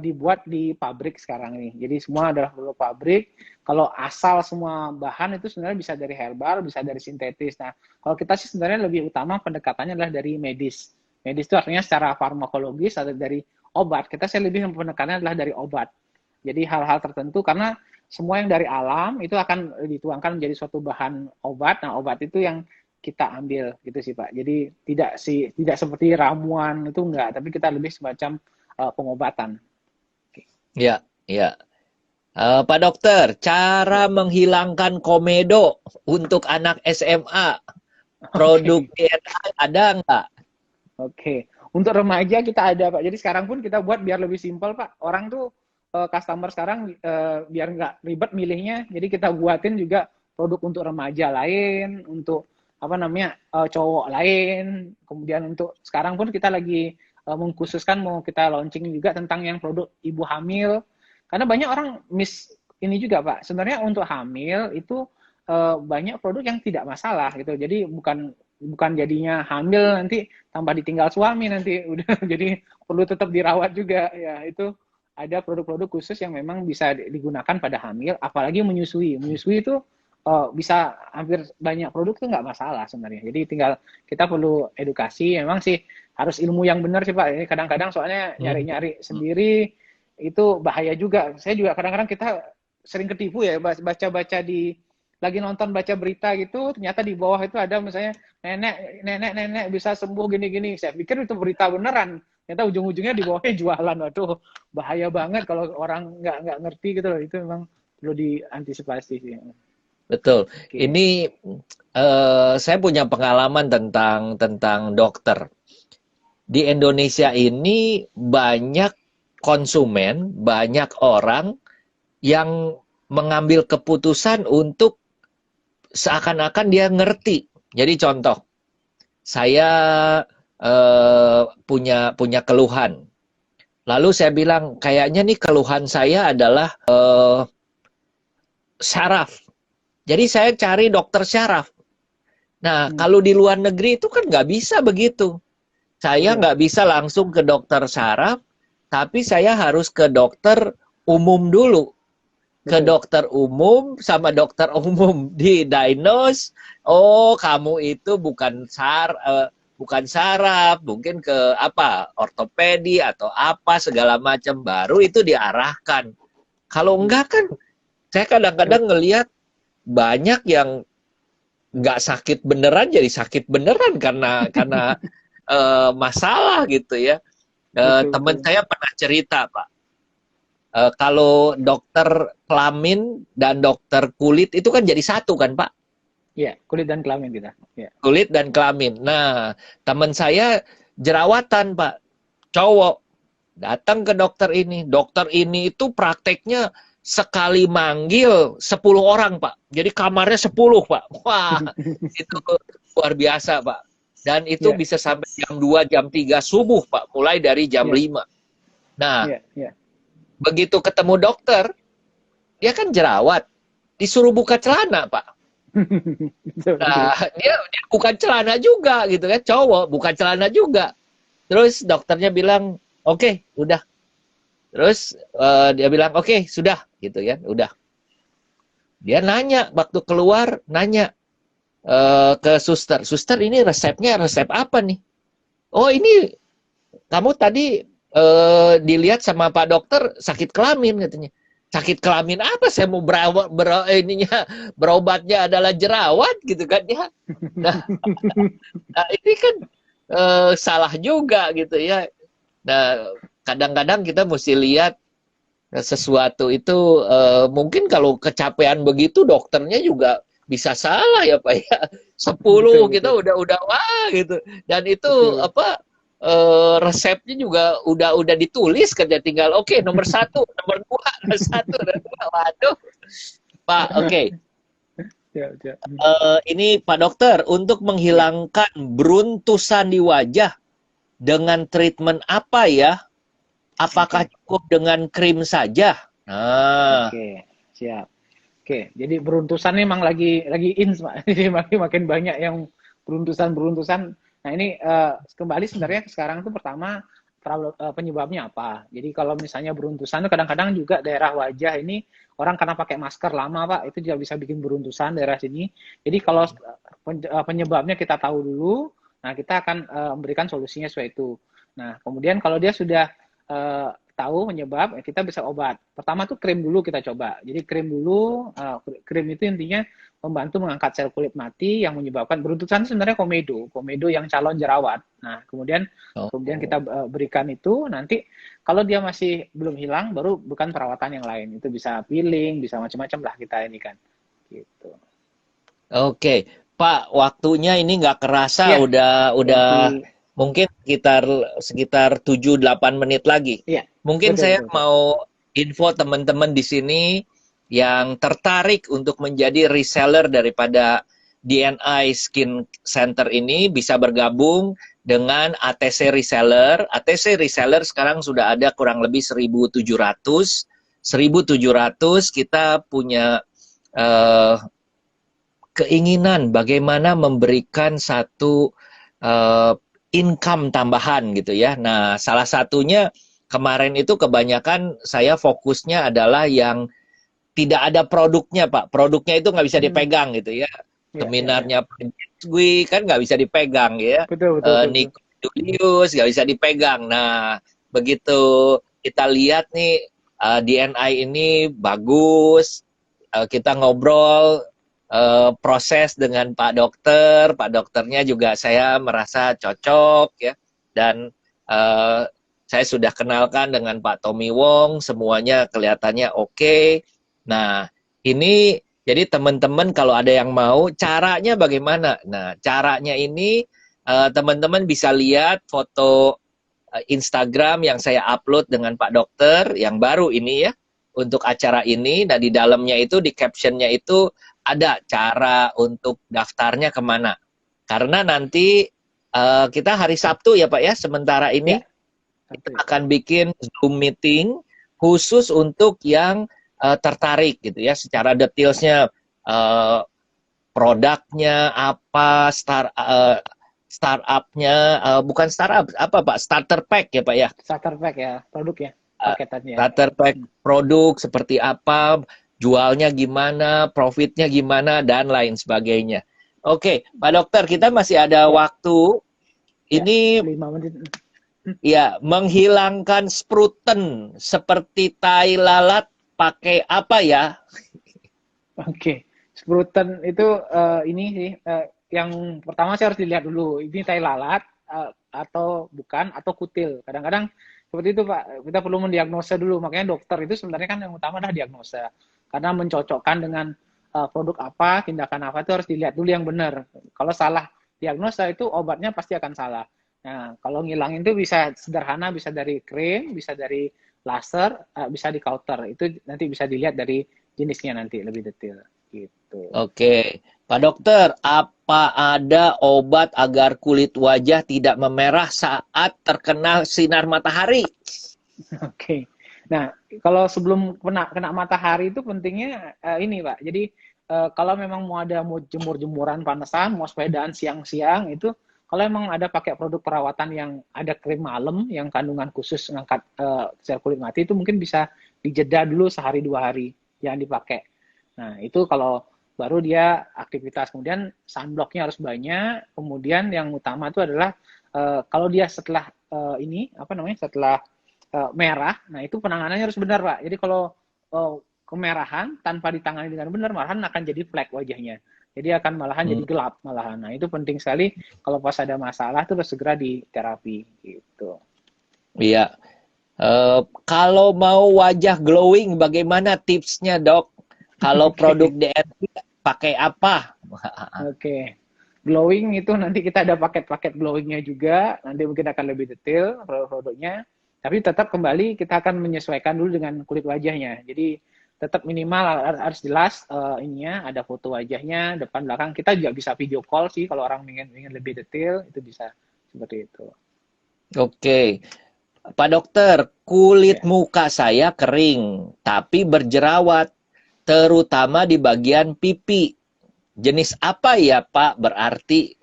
dibuat di pabrik sekarang ini. Jadi semua adalah produk pabrik. Kalau asal semua bahan itu sebenarnya bisa dari herbal, bisa dari sintetis. Nah, kalau kita sih sebenarnya lebih utama pendekatannya adalah dari medis. Medis itu artinya secara farmakologis atau dari obat. Kita sih lebih pendekatannya adalah dari obat. Jadi hal-hal tertentu karena semua yang dari alam itu akan dituangkan menjadi suatu bahan obat. Nah, obat itu yang kita ambil gitu sih Pak. Jadi tidak seperti ramuan itu enggak, tapi kita lebih semacam pengobatan. Ya, ya. Pak Dokter, cara menghilangkan komedo untuk anak SMA, produk DNI ada nggak? Oke. Untuk remaja kita ada Pak. Jadi sekarang pun kita buat biar lebih simpel Pak. Orang tuh customer sekarang biar nggak ribet milihnya, jadi kita buatin juga produk untuk remaja lain, untuk cowok lain. Kemudian untuk sekarang pun kita lagi mengkhususkan mau kita launching juga tentang yang produk ibu hamil, karena banyak orang ini juga Pak, sebenarnya untuk hamil itu banyak produk yang tidak masalah gitu. Jadi bukan jadinya hamil nanti tambah ditinggal suami nanti udah jadi perlu tetap dirawat juga ya. Itu ada produk-produk khusus yang memang bisa digunakan pada hamil, apalagi menyusui itu bisa hampir banyak produk tuh nggak masalah sebenarnya. Jadi tinggal kita perlu edukasi. Memang sih harus ilmu yang benar sih Pak. Ini kadang-kadang soalnya nyari-nyari sendiri itu bahaya juga. Saya juga kadang-kadang kita sering ketipu ya baca-baca lagi nonton baca berita gitu, ternyata di bawah itu ada misalnya nenek bisa sembuh gini-gini. Saya pikir itu berita beneran. Ternyata ujung-ujungnya di bawahnya jualan. Waduh, bahaya banget kalau orang nggak ngerti gitu loh. Itu memang perlu diantisipasi sih. Betul. Okay. Ini saya punya pengalaman tentang dokter. Di Indonesia ini banyak konsumen, banyak orang yang mengambil keputusan untuk seakan-akan dia ngerti. Jadi contoh, saya punya keluhan. Lalu saya bilang, kayaknya nih keluhan saya adalah syaraf. Jadi saya cari dokter syaraf. Nah, kalau di luar negeri itu kan nggak bisa begitu. Saya nggak bisa langsung ke dokter syaraf, tapi saya harus ke dokter umum dulu. Ke dokter umum, sama dokter umum di-diagnose, oh kamu itu bukan saraf, mungkin ke ortopedi atau apa segala macam, baru itu diarahkan. Kalau enggak kan, saya kadang-kadang ngelihat banyak yang nggak sakit beneran jadi sakit beneran karena masalah gitu ya. Teman saya pernah cerita Pak, kalau dokter kelamin dan dokter kulit itu kan jadi satu kan Pak? Iya, kulit dan kelamin kita. Ya. Kulit dan kelamin. Nah, teman saya jerawatan Pak, cowok, datang ke dokter ini. Dokter ini itu prakteknya sekali manggil 10 orang Pak. Jadi kamarnya 10 Pak. Wah, itu luar biasa Pak. Dan itu bisa sampai jam 2, jam 3 subuh Pak. Mulai dari jam 5. Nah, begitu ketemu dokter, dia kan jerawat. Disuruh buka celana Pak. Nah, dia bukan celana juga gitu kan. Cowok, bukan celana juga. Terus dokternya bilang, oke, udah. Terus dia bilang, oke, sudah, gitu kan, udah. Dia nanya, waktu keluar, nanya ke suster, suster ini resepnya resep apa nih? Oh ini, kamu tadi dilihat sama Pak Dokter sakit kelamin katanya. sakit kelamin apa saya mau berobatnya adalah jerawat gitu kan ya. Nah, nah ini kan salah juga gitu ya. Nah, kadang-kadang kita mesti lihat sesuatu itu mungkin kalau kecapean begitu dokternya juga bisa salah ya Pak ya. 10 Betul, kita betul. udah wah gitu. Dan itu Betul. apa resepnya juga udah ditulis kerja tinggal oke nomor 1, nomor 2, nomor 1, nomor 2. Waduh, Pak, oke. Ya, ya. Ini Pak Dokter, untuk Ya, menghilangkan beruntusan di wajah dengan treatment apa ya? Apakah oke. cukup dengan krim saja? Nah, Oke, siap. Oke, jadi beruntusan ini memang lagi in, Pak. Jadi makin banyak yang beruntusan-beruntusan. Nah, ini kembali sebenarnya sekarang tuh pertama penyebabnya apa. Jadi kalau misalnya beruntusan itu kadang-kadang juga daerah wajah ini orang karena pakai masker lama, Pak, itu juga bisa bikin beruntusan daerah sini. Jadi kalau penyebabnya kita tahu dulu, nah kita akan memberikan solusinya sesuai itu. Nah, kemudian kalau dia sudah tahu penyebab, kita bisa obat. Pertama tuh krim dulu kita coba. Jadi krim dulu, krim itu intinya membantu mengangkat sel kulit mati yang menyebabkan beruntusan sebenarnya komedo yang calon jerawat. Nah, kemudian oh, kita berikan itu, nanti kalau dia masih belum hilang, baru bukan perawatan yang lain. Itu bisa peeling, bisa macam-macam lah kita ini kan. Gitu. oke. Pak, waktunya ini nggak kerasa Iya, udah berarti mungkin sekitar sekitar 7-8 menit lagi. iya, Mungkin betul saya betul. Betul. mau info teman-teman di sini yang tertarik untuk menjadi reseller daripada DNI Skin Center ini bisa bergabung dengan ATC Reseller. ATC Reseller sekarang sudah ada kurang lebih 1.700. 1.700 kita punya eh, keinginan bagaimana memberikan satu uh, income tambahan gitu ya. Nah, salah satunya kemarin itu kebanyakan saya fokusnya adalah yang tidak ada produknya, Pak. Produknya itu nggak bisa Hmm, dipegang gitu ya. iya, iya, iya. Seminarnya Pak Gue kan nggak bisa dipegang ya. Betul, betul, betul, betul. Nico Julius nggak bisa dipegang. Nah, begitu kita lihat nih DNI ini bagus, kita ngobrol proses dengan Pak Dokter. Pak Dokternya juga saya merasa cocok ya. Dan uh, saya sudah kenalkan dengan Pak Tommy Wong, semuanya kelihatannya oke. Nah, ini jadi teman-teman kalau ada yang mau, caranya bagaimana? Nah, caranya ini teman-teman bisa lihat foto Instagram yang saya upload dengan Pak Dokter yang baru ini ya untuk acara ini. Nah di dalamnya itu di captionnya itu ada cara untuk daftarnya kemana. Karena nanti kita hari Sabtu ya Pak ya sementara Ya, ini kita satu ya. akan bikin Zoom meeting khusus untuk yang tertarik gitu ya secara detailsnya uh, produknya apa startupnya bukan startup apa Pak starter pack ya Pak ya. Starter pack ya, produk ya, Uh, paketannya. starter pack produk seperti apa, jualnya gimana, profitnya gimana dan lain sebagainya. Oke, Pak Dokter, kita masih ada Ya, waktu. ya, Ini 5 menit. ya menghilangkan spruten seperti tai lalat pakai apa ya? Oke, Spruten itu ini sih yang pertama sih harus dilihat dulu ini tai lalat atau bukan atau kutil. Kadang-kadang seperti itu Pak, kita perlu mendiagnosa dulu. Makanya dokter itu sebenarnya kan yang utama adalah diagnosa. Karena mencocokkan dengan produk apa, tindakan apa itu harus dilihat dulu yang benar. Kalau salah diagnosa itu obatnya pasti akan salah. Nah, kalau ngilangin itu bisa sederhana, bisa dari krim, bisa dari laser, bisa di counter. Itu nanti bisa dilihat dari jenisnya nanti lebih detail gitu. Oke, Pak Dokter, apa ada obat agar kulit wajah tidak memerah saat terkena sinar matahari? Oke. Nah, kalau sebelum kena matahari itu pentingnya ini Pak. Jadi kalau memang mau jemur-jemuran panasan, mau sepedaan siang-siang itu kalau memang ada pakai produk perawatan yang ada krim malam yang kandungan khusus ngangkat sel kulit mati itu mungkin bisa dijeda dulu sehari 2 hari jangan dipakai. Nah, itu kalau baru dia aktivitas. Kemudian sunblocknya harus banyak. Kemudian yang utama itu adalah kalau dia setelah ini apa namanya setelah merah, nah itu penanganannya harus benar Pak. Jadi kalau kemerahan tanpa ditangani dengan benar, malahan akan jadi flek wajahnya. Jadi akan malahan jadi gelap malahan. Nah, itu penting sekali kalau pas ada masalah itu harus segera diterapi gitu. Iya. Kalau mau wajah glowing, bagaimana tipsnya, Dok? Kalau produk DRT pakai apa? Oke. Glowing itu nanti kita ada paket-paket glowingnya juga. Nanti mungkin akan lebih detail produk-produknya. Tapi tetap kembali kita akan menyesuaikan dulu dengan kulit wajahnya. Jadi tetap minimal harus jelas ininya, ada foto wajahnya, depan belakang. Kita juga bisa video call sih kalau orang ingin lebih detail, itu bisa seperti itu. Oke. Pak Dokter, kulit muka saya kering, tapi berjerawat, terutama di bagian pipi. Jenis apa ya, Pak, berarti?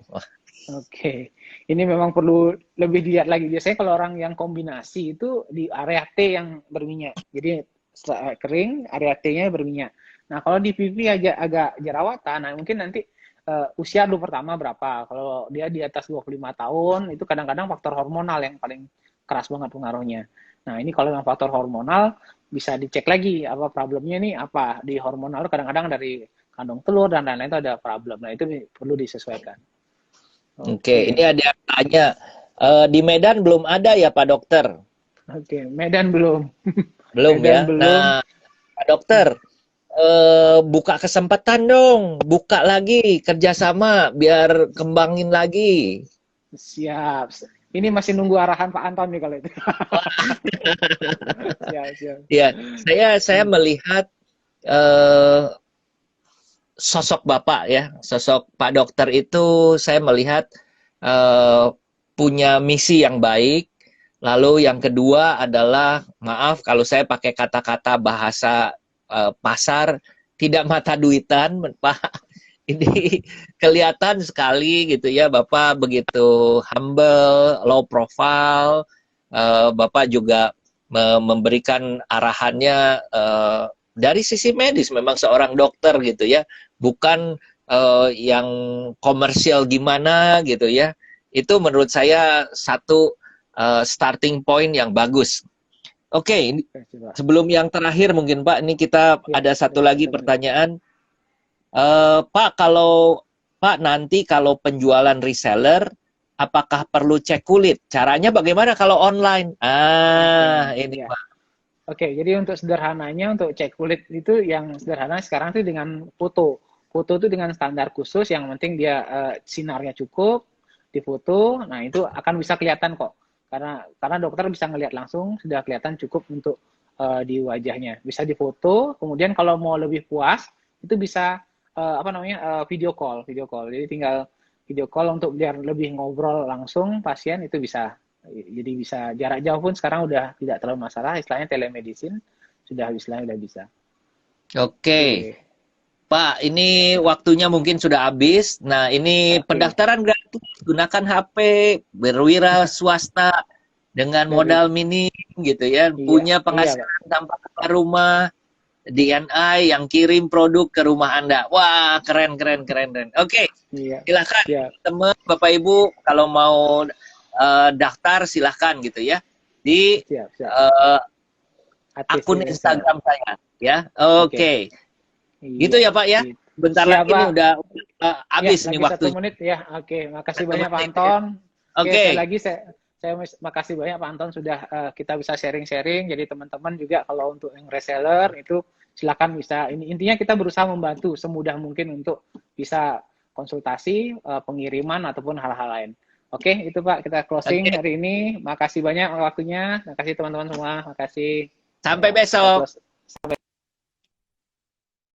Oke, ini memang perlu lebih dilihat lagi. Biasanya kalau orang yang kombinasi itu di area T yang berminyak. Jadi kering, area T-nya berminyak. Nah, kalau di pipi agak jerawatan, nah mungkin nanti usia dulu pertama berapa. Kalau dia di atas 25 tahun, itu kadang-kadang faktor hormonal yang paling keras banget pengaruhnya. Nah, ini kalau yang faktor hormonal, bisa dicek lagi apa problemnya nih, apa. Di hormonal kadang-kadang dari kandung telur dan lain-lain itu ada problem. Nah, itu perlu disesuaikan. Oke, ini ada yang tanya, di Medan belum ada ya Pak Dokter? Oke, Medan belum. Belum Medan ya? belum. Nah, Pak Dokter, buka kesempatan dong, buka lagi kerjasama biar kembangin lagi. Siap. Ini masih nunggu arahan Pak Anton nih kalau itu. Siap, siap. Ya, saya melihat sosok Bapak ya, sosok Pak Dokter itu saya melihat punya misi yang baik. Lalu yang kedua adalah, maaf kalau saya pakai kata-kata bahasa pasar, tidak mata duitan, Pak. Ini kelihatan sekali gitu ya, Bapak begitu humble, low profile. Bapak juga memberikan arahannya dari sisi medis, memang seorang dokter gitu ya, bukan yang komersial gimana gitu ya. Itu menurut saya satu starting point yang bagus. Oke, sebelum yang terakhir mungkin Pak, ini kita ada satu lagi pertanyaan. Pak, kalau Pak nanti kalau penjualan reseller, apakah perlu cek kulit? Caranya bagaimana kalau online? Ini Pak. Oke, jadi untuk sederhananya, untuk cek kulit itu yang sederhana sekarang itu dengan foto. Foto itu dengan standar khusus, yang penting dia sinarnya cukup, difoto, nah itu akan bisa kelihatan kok. Karena dokter bisa ngelihat langsung, sudah kelihatan cukup untuk di wajahnya. Bisa difoto, kemudian kalau mau lebih puas, itu bisa video call. Jadi tinggal video call untuk biar lebih ngobrol langsung pasien, itu bisa. Jadi bisa jarak jauh pun sekarang udah tidak terlalu masalah, istilahnya telemedicine istilahnya udah bisa. Oke. Pak, ini waktunya mungkin sudah habis. Nah, ini pendaftaran gratis, gunakan HP, berwira swasta dengan modal minim gitu ya, punya penghasilan tanpa keluar rumah. DNI yang kirim produk ke rumah Anda. Wah, keren. Oke, silakan teman Bapak Ibu kalau mau daftar silahkan gitu ya di akun Instagram saya ya. Oke. Gitu ya Pak ya. Bentar lagi ini udah habis nih waktu. 1 menit ya. Oke, makasih banyak Pak Anton. Oke, lagi saya makasih banyak Pak Anton sudah kita bisa sharing-sharing. Jadi teman-teman juga kalau untuk yang reseller itu silakan bisa. Intinya kita berusaha membantu semudah mungkin untuk bisa konsultasi, pengiriman ataupun hal-hal lain. Oke, itu Pak kita closing hari ini. Makasih banyak waktunya. Makasih teman-teman semua. Makasih. Sampai besok. Sampai